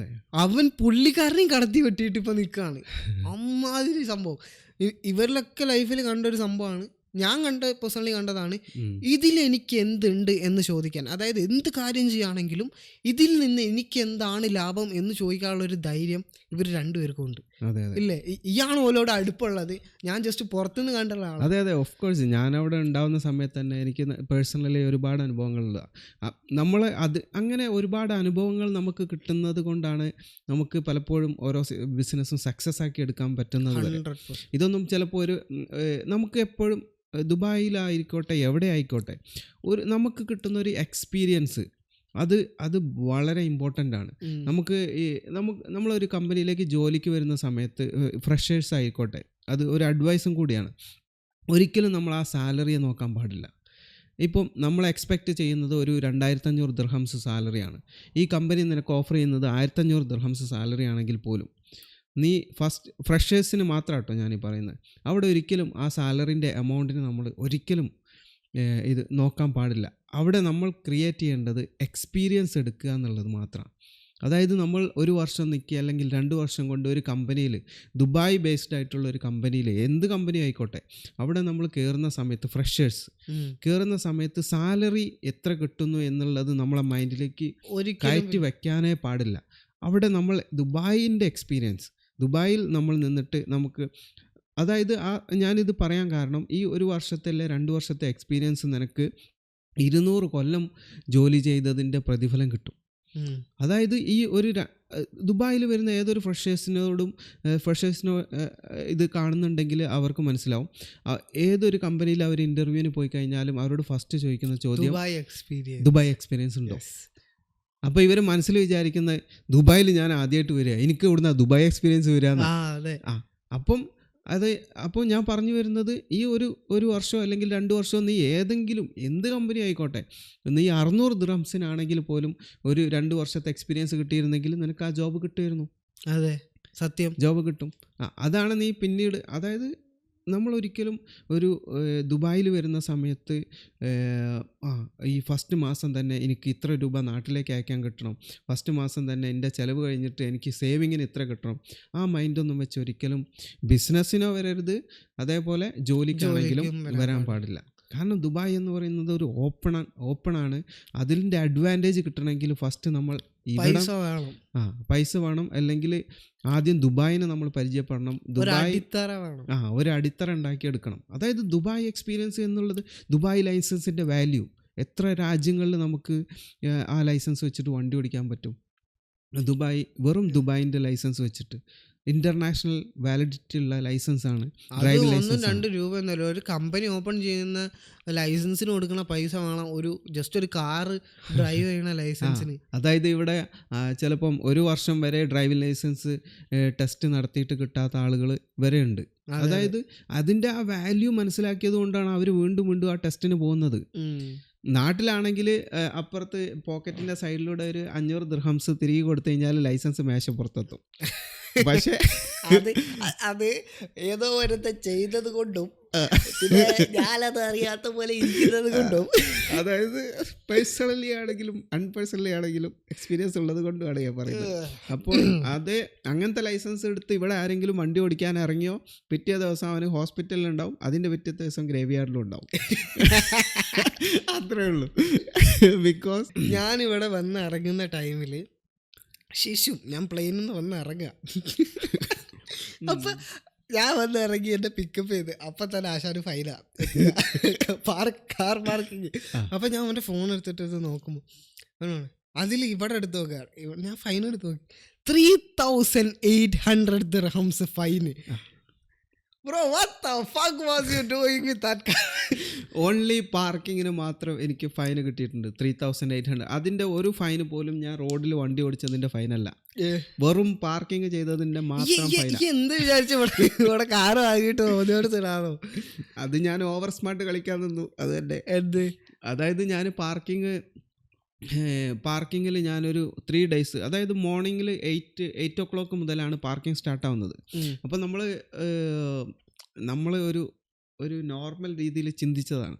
അവൻ പുള്ളിക്കാരനെയും കടത്തി വെട്ടിയിട്ട് ഇപ്പം നിൽക്കുകയാണ്. അമ്മാതിരി സംഭവം ഇവരിലൊക്കെ ലൈഫിൽ കണ്ടൊരു സംഭവമാണ്. ഞാൻ പേഴ്സണലി കണ്ടതാണ്. ഇതിലെനിക്ക് എന്തുണ്ട് എന്ന് ചോദിക്കാൻ, അതായത് എന്ത് കാര്യം ചെയ്യുകയാണെങ്കിലും ഇതിൽ നിന്ന് എനിക്ക് എന്താണ് ലാഭം എന്ന് ചോദിക്കാനുള്ളൊരു ധൈര്യം ഇവർ രണ്ടുപേർക്കും ഉണ്ട്. അതെ അതെ ഇല്ലേ? ഇയാണ് ഓലോട് അടുപ്പുള്ളത്, ഞാൻ ജസ്റ്റ് പുറത്തുനിന്ന് കണ്ടുള്ള ആളാണ്. അതെ അതെ ഓഫ് കോഴ്സ് ഞാനവിടെ ഉണ്ടാവുന്ന സമയത്ത് തന്നെ എനിക്ക് പേഴ്സണലി ഒരുപാട് അനുഭവങ്ങളുള്ള നമ്മൾ അത് അങ്ങനെ ഒരുപാട് അനുഭവങ്ങൾ നമുക്ക് കിട്ടുന്നത് കൊണ്ടാണ് നമുക്ക് പലപ്പോഴും ഓരോ ബിസിനസ്സും സക്സസ് ആക്കി എടുക്കാൻ പറ്റുന്നത് വരെ. 100%. ഇതൊന്നും ചിലപ്പോൾ നമുക്ക് എപ്പോഴും ദുബായിലായിക്കോട്ടെ എവിടെ ആയിക്കോട്ടെ നമുക്ക് കിട്ടുന്ന ഒരു എക്സ്പീരിയൻസ് അത് വളരെ ഇമ്പോർട്ടൻ്റ് ആണ്. നമുക്ക് നമ്മളൊരു കമ്പനിയിലേക്ക് ജോലിക്ക് വരുന്ന സമയത്ത് ഫ്രഷേഴ്സ് ആയിക്കോട്ടെ, അത് ഒരു അഡ്വൈസും കൂടിയാണ്. ഒരിക്കലും നമ്മൾ ആ സാലറിയെ നോക്കാൻ പാടില്ല. ഇപ്പം നമ്മൾ എക്സ്പെക്റ്റ് ചെയ്യുന്നത് ഒരു 2500 ദിർഹംസ് സാലറിയാണ്. ഈ കമ്പനി നിനക്ക് ഓഫർ ചെയ്യുന്നത് 1500 ദിർഹംസ് സാലറി ആണെങ്കിൽ പോലും നീ ഫ്രഷേഴ്സിന് മാത്രം കേട്ടോ ഞാനീ പറയുന്നത്. അവിടെ ഒരിക്കലും ആ സാലറിൻ്റെ എമൗണ്ടിന് നമ്മൾ ഒരിക്കലും ഇത് നോക്കാൻ പാടില്ല. അവിടെ നമ്മൾ ക്രിയേറ്റ് ചെയ്യേണ്ടത് എക്സ്പീരിയൻസ് എടുക്കുക എന്നുള്ളത് മാത്രമാണ്. അതായത് നമ്മൾ ഒരു വർഷം നിൽക്കുക അല്ലെങ്കിൽ 2 വർഷം കൊണ്ട് ഒരു കമ്പനിയിൽ, ദുബായ് ബേസ്ഡ് ആയിട്ടുള്ള ഒരു കമ്പനിയിൽ, എന്ത് കമ്പനി ആയിക്കോട്ടെ, അവിടെ നമ്മൾ കയറുന്ന സമയത്ത് ഫ്രഷേഴ്സ് കയറുന്ന സമയത്ത് സാലറി എത്ര കിട്ടുന്നു എന്നുള്ളത് നമ്മളെ മൈൻഡിലേക്ക് കയറ്റി വയ്ക്കാനേ പാടില്ല. അവിടെ നമ്മൾ ദുബായിൻ്റെ എക്സ്പീരിയൻസ്, ദുബായിൽ നമ്മൾ നിന്നിട്ട് നമുക്ക്, അതായത് ഞാനിത് പറയാൻ കാരണം ഈ 1 വർഷത്തെ അല്ലെ 2 വർഷത്തെ എക്സ്പീരിയൻസ് നിനക്ക് 200 കൊല്ലം ജോലി ചെയ്തതിൻ്റെ പ്രതിഫലം കിട്ടും. അതായത് ഈ ദുബായിൽ വരുന്ന ഏതൊരു ഫ്രഷേഴ്സിനോ ഇത് കാണുന്നുണ്ടെങ്കിൽ അവർക്ക് മനസ്സിലാവും. ഏതൊരു കമ്പനിയിൽ അവർ ഇൻ്റർവ്യൂവിന് പോയി കഴിഞ്ഞാലും അവരോട് ഫസ്റ്റ് ചോദിക്കുന്ന ചോദ്യം ദുബായ് എക്സ്പീരിയൻസ് ഉണ്ടോ. അപ്പോൾ ഇവർ മനസ്സിൽ വിചാരിക്കുന്നത് ദുബായിൽ ഞാൻ ആദ്യമായിട്ട് വരിക, എനിക്ക് ഇവിടുന്ന് ദുബായ് എക്സ്പീരിയൻസ് വരിക. അപ്പോൾ ഞാൻ പറഞ്ഞു വരുന്നത് ഈ ഒരു വർഷമോ അല്ലെങ്കിൽ 2 വർഷമോ നീ എന്ത് കമ്പനി ആയിക്കോട്ടെ, നീ 600 ദിർഹംസിനാണെങ്കിൽ പോലും ഒരു 2 വർഷത്തെ എക്സ്പീരിയൻസ് കിട്ടിയിരുന്നെങ്കിൽ നിനക്ക് ആ ജോബ് കിട്ടുമായിരുന്നു. അതെ, സത്യം, ജോബ് കിട്ടും. അതാണ് നീ പിന്നീട്, അതായത് നമ്മളൊരിക്കലും ഒരു ദുബായിൽ വരുന്ന സമയത്ത് ഈ ഫസ്റ്റ് മാസം തന്നെ എനിക്ക് ഇത്ര രൂപ നാട്ടിലേക്ക് അയക്കാൻ കിട്ടണം, ഫസ്റ്റ് മാസം തന്നെ എൻ്റെ ചിലവ് കഴിഞ്ഞിട്ട് എനിക്ക് സേവിങ്ങിന് ഇത്ര കിട്ടണം, ആ മൈൻഡൊന്നും വെച്ച് ഒരിക്കലും ബിസിനസ്സിനോ വരരുത്, അതേപോലെ ജോലിക്കാണെങ്കിലും വരാൻ പാടില്ല. കാരണം ദുബായ് എന്ന് പറയുന്നത് ഒരു ഓപ്പണാണ്. അതിൻ്റെ അഡ്വാൻറ്റേജ് കിട്ടണമെങ്കിൽ ഫസ്റ്റ് നമ്മൾ പൈസ വേണം, അല്ലെങ്കിൽ ആദ്യം ദുബായിനെ നമ്മൾ പരിചയപ്പെടണം. ഒരു അടിത്തറ ഉണ്ടാക്കിയെടുക്കണം. അതായത് ദുബായ് എക്സ്പീരിയൻസ് എന്നുള്ളത്, ദുബായ് ലൈസൻസിൻ്റെ വാല്യൂ, എത്ര രാജ്യങ്ങളിൽ നമുക്ക് ആ ലൈസൻസ് വെച്ചിട്ട് വണ്ടി ഓടിക്കാൻ പറ്റും. വെറും ദുബായിൻ്റെ ലൈസൻസ് വെച്ചിട്ട് ഇന്റർനാഷണൽ വാലിഡിറ്റി ഉള്ള ലൈസൻസ് ആണ്. 1-2 രൂപ എന്നല്ല, ഒരു കമ്പനി ഓപ്പൺ ചെയ്യുന്ന ലൈസൻസിന് കൊടുക്കുന്ന പൈസ വേണം ജസ്റ്റ് ഒരു കാറ് ഡ്രൈവ് ചെയ്യുന്ന ലൈസൻസിന്. അതായത് ഇവിടെ ചിലപ്പം 1 വർഷം വരെ ഡ്രൈവിംഗ് ലൈസൻസ് ടെസ്റ്റ് നടത്തിയിട്ട് കിട്ടാത്ത ആളുകൾ വരെ ഉണ്ട്. അതായത് അതിൻ്റെ ആ വാല്യൂ മനസ്സിലാക്കിയത് കൊണ്ടാണ് അവർ വീണ്ടും ആ ടെസ്റ്റിന് പോകുന്നത്. നാട്ടിലാണെങ്കിൽ അപ്പുറത്ത് പോക്കറ്റിൻ്റെ സൈഡിലൂടെ ഒരു 500 ദിർഹംസ് തിരികെ കൊടുത്തു കഴിഞ്ഞാൽ ലൈസൻസ് മേശപ്പുറത്തെത്തും. പക്ഷേ അത് ഏതോ ഒരുത്തെ ചെയ്തത് കൊണ്ടും പിന്നെ ഞാനത് അറിയാത്ത പോലെ ഇരിക്കുന്നത് കൊണ്ടും, അതായത് പേഴ്സണലി ആണെങ്കിലും അൺപേഴ്സണലി ആണെങ്കിലും എക്സ്പീരിയൻസ് ഉള്ളത് കൊണ്ടുമാണ് ഞാൻ പറയുന്നത്. അപ്പോൾ അങ്ങനത്തെ ലൈസൻസ് എടുത്ത് ഇവിടെ ആരെങ്കിലും വണ്ടി ഓടിക്കാൻ ഇറങ്ങിയോ പിറ്റേ ദിവസം അവന് ഹോസ്പിറ്റലിൽ ഉണ്ടാവും, അതിൻ്റെ പിറ്റേ ദിവസം ഗ്രേവ് യാർഡിലും ഉണ്ടാവും. അത്രേ ഉള്ളൂ. ബിക്കോസ് ഞാനിവിടെ വന്ന് ഇറങ്ങുന്ന ടൈമിൽ ഞാൻ പ്ലെയിനിൽ നിന്ന് വന്ന് ഇറങ്ങുക. അപ്പം ഞാൻ വന്ന് ഇറങ്ങി എന്നെ പിക്കപ്പ് ചെയ്ത് അപ്പം തന്നെ ആശാന് ഫൈനാ കാർ പാർക്കിങ്. അപ്പം ഞാൻ അവൻ്റെ ഫോൺ എടുത്തിട്ട് നോക്കുമ്പോൾ അതിൽ ഇവിടെ എടുത്ത് നോക്കുകയാണ്. ഞാൻ ഫൈൻ എടുത്ത് നോക്കി, 3800 dirhams fine. Bro, what the fuck was you doing with that car? Only പാർക്കിങ്ങിന് മാത്രം എനിക്ക് ഫൈൻ കിട്ടിയിട്ടുണ്ട് 3800. അതിൻ്റെ ഒരു ഫൈന് പോലും ഞാൻ റോഡിൽ വണ്ടി ഓടിച്ചതിൻ്റെ ഫൈനല്ല, വെറും പാർക്കിംഗ് ചെയ്തതിൻ്റെ മാത്രം ഫൈൻ. എന്ത് വിചാരിച്ചു ഇവിടെ കാർ വാങ്ങിയിട്ട് ഓടിച്ചിടാണോ? അത് ഞാൻ ഓവർ സ്മാർട്ട് കളിക്കാൻ നിന്നു. അത് തന്നെ അതായത് ഞാൻ പാർക്കിങ്ങിൽ ഞാനൊരു 3 days, അതായത് മോർണിംഗിൽ 8 o'clock മുതലാണ് പാർക്കിംഗ് സ്റ്റാർട്ടാവുന്നത്. അപ്പം നമ്മൾ ഒരു നോർമൽ രീതിയിൽ ചിന്തിച്ചതാണ്.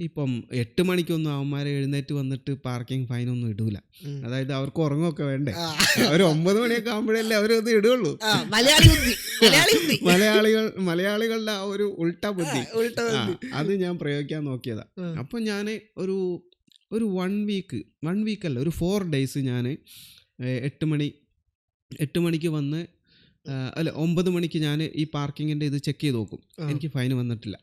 ഇപ്പം 8 മണിക്കൊന്നും അവന്മാരെ എഴുന്നേറ്റ് വന്നിട്ട് പാർക്കിംഗ് ഫൈനൊന്നും ഇടൂല. അതായത് അവർക്ക് ഉറങ്ങുമൊക്കെ വേണ്ടേ, അവർ 9 മണിയൊക്കെ ആകുമ്പോഴല്ലേ അവരത് ഇടുള്ളൂ. മലയാളികളുടെ ആ ഒരു ഉൾട്ടാ ബുദ്ധി അത് ഞാൻ പ്രയോഗിക്കാൻ നോക്കിയതാ. അപ്പം ഞാൻ ഒരു 1 വീക്ക് അല്ല, ഒരു 4 days ഞാൻ 8 മണിക്ക് വന്ന് അല്ല 9 മണിക്ക് ഞാൻ ഈ പാർക്കിങ്ങിൻ്റെ ഇത് ചെക്ക് ചെയ്ത് നോക്കും, എനിക്ക് ഫൈൻ വന്നിട്ടില്ല.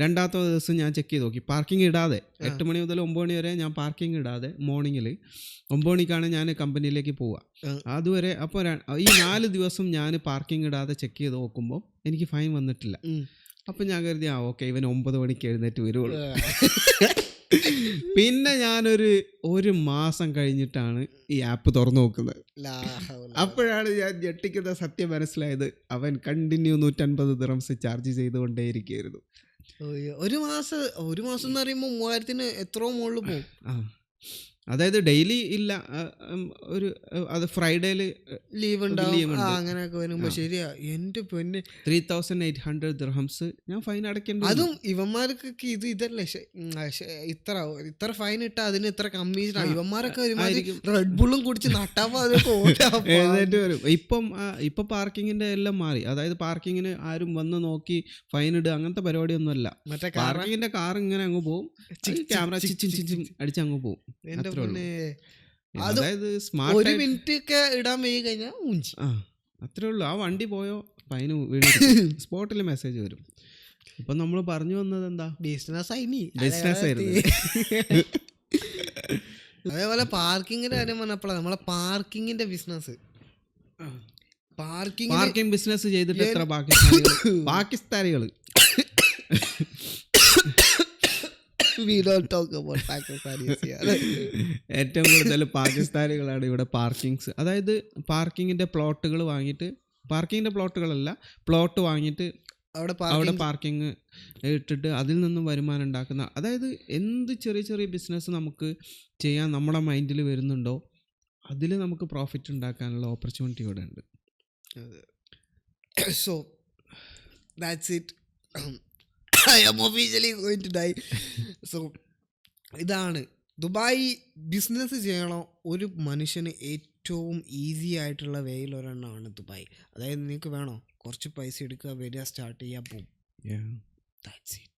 രണ്ടാമത്തെ ദിവസം ഞാൻ ചെക്ക് ചെയ്ത് നോക്കി, പാർക്കിംഗ് ഇടാതെ 8 മണി മുതൽ 9 മണി വരെ ഞാൻ പാർക്കിംഗ് ഇടാതെ മോർണിംഗിൽ 9 മണിക്കാണ് ഞാൻ കമ്പനിയിലേക്ക് പോവുക. അതുവരെ അപ്പോൾ ഈ 4 ദിവസം ഞാൻ പാർക്കിംഗ് ഇടാതെ ചെക്ക് ചെയ്ത് നോക്കുമ്പോൾ എനിക്ക് ഫൈൻ വന്നിട്ടില്ല. അപ്പം ഞാൻ കരുതി ഓക്കെ ഇവൻ 9 മണിക്ക് എഴുന്നേറ്റ് വരുള്ളൂ. പിന്നെ ഞാനൊരു മാസം കഴിഞ്ഞിട്ടാണ് ഈ ആപ്പ് തുറന്നു നോക്കുന്നത്. അപ്പോഴാണ് ഞാൻ ഞെട്ടിക്കുന്ന സത്യം മനസ്സിലായത്, അവൻ കണ്ടിന്യൂ 150 ദിറംസ് ചാർജ് ചെയ്തുകൊണ്ടേയിരിക്കുകയായിരുന്നു. ഒരു മാസം എന്ന് പറയുമ്പോൾ 3000 എത്രയോ മുകളിൽ പോകും. അതായത് ഡെയിലി ഇല്ല, ഒരു അത് ഫ്രൈഡേയിൽ ലീവ് ഉണ്ടാവും, അങ്ങനെയൊക്കെ വരുമ്പോൾ. ശരിയാ, എൻ്റെ പൊന്നെ 3800 ദിർഹംസ് ഞാൻ ഫൈൻ അടയ്ക്കേണ്ടി. അതും ഇവന്മാർക്കൊക്കെ ഇതല്ലേ ഇത്ര ഫൈൻ ഇട്ടാ അതിന് ഇത്ര കമ്മീഷൻ. ഇവന്മാരൊക്കെ റെഡ് ബുള്ളും കുടിച്ച് എഴുന്നേറ്റ് വരും. ഇപ്പം പാർക്കിങ്ങിന്റെ എല്ലാം മാറി. അതായത് പാർക്കിങ്ങിന് ആരും വന്ന് നോക്കി ഫൈൻ ഇടുക അങ്ങനത്തെ പരിപാടിയൊന്നും അല്ല. പാർക്കിങ്ങിന്റെ കാർ ഇങ്ങനെ അങ്ങ് പോകും, ക്യാമറ അടിച്ച് അങ്ങ് പോകും. അതായത് ഒരു മിനിറ്റ് ഒക്കെ ഇടാൻ വൈകി കഴിഞ്ഞാൽ മൂഞ്ചി. അത്രേ ഉള്ളൂ. ആ വണ്ടി പോയോ ഫൈന് വീണ് സ്പോട്ടിൽ മെസ്സേജ് വരും. ഇപ്പൊ നമ്മൾ പറഞ്ഞു വന്നത് എന്താ, ബിസിനസ് ആയിരുന്നു. അതേപോലെ പാർക്കിങ്ങിന്റെ കാര്യം പറഞ്ഞപ്പോഴാണ് നമ്മളെ പാർക്കിങ്ങിന്റെ ബിസിനസ്. പാർക്കിംഗ് ബിസിനസ് ചെയ്തിട്ട് എത്ര പാകിസ്ഥാനികൾ ഏറ്റവും കൂടുതൽ പാകിസ്ഥാനികളാണ് ഇവിടെ പാർക്കിങ്സ്. അതായത് പാർക്കിങ്ങിന്റെ പ്ലോട്ടുകൾ വാങ്ങിയിട്ട്, പാർക്കിങ്ങിന്റെ പ്ലോട്ടുകളല്ല, പ്ലോട്ട് വാങ്ങിയിട്ട് അവിടെ പാർക്കിങ് ഇട്ടിട്ട് അതിൽ നിന്നും വരുമാനം ഉണ്ടാക്കുന്ന. അതായത് എന്ത് ചെറിയ ചെറിയ ബിസിനസ് നമുക്ക് ചെയ്യാൻ നമ്മുടെ മൈൻഡിൽ വരുന്നുണ്ടോ അതിൽ നമുക്ക് പ്രോഫിറ്റ് ഉണ്ടാക്കാനുള്ള ഓപ്പർച്യൂണിറ്റി ഇവിടെ ഉണ്ട്. So that's it. I am officially going to die. So ഇതാണ് ദുബായ്. ബിസിനസ് ചെയ്യണോ ഒരു മനുഷ്യന് ഏറ്റവും ഈസി ആയിട്ടുള്ള വേയിൽ ഒരെണ്ണമാണ് ദുബായ്. അതായത് നിങ്ങൾക്ക് വേണോ കുറച്ച് പൈസ എടുക്കുക, വരിക, സ്റ്റാർട്ട് ചെയ്യാൻ പോകും. That's it.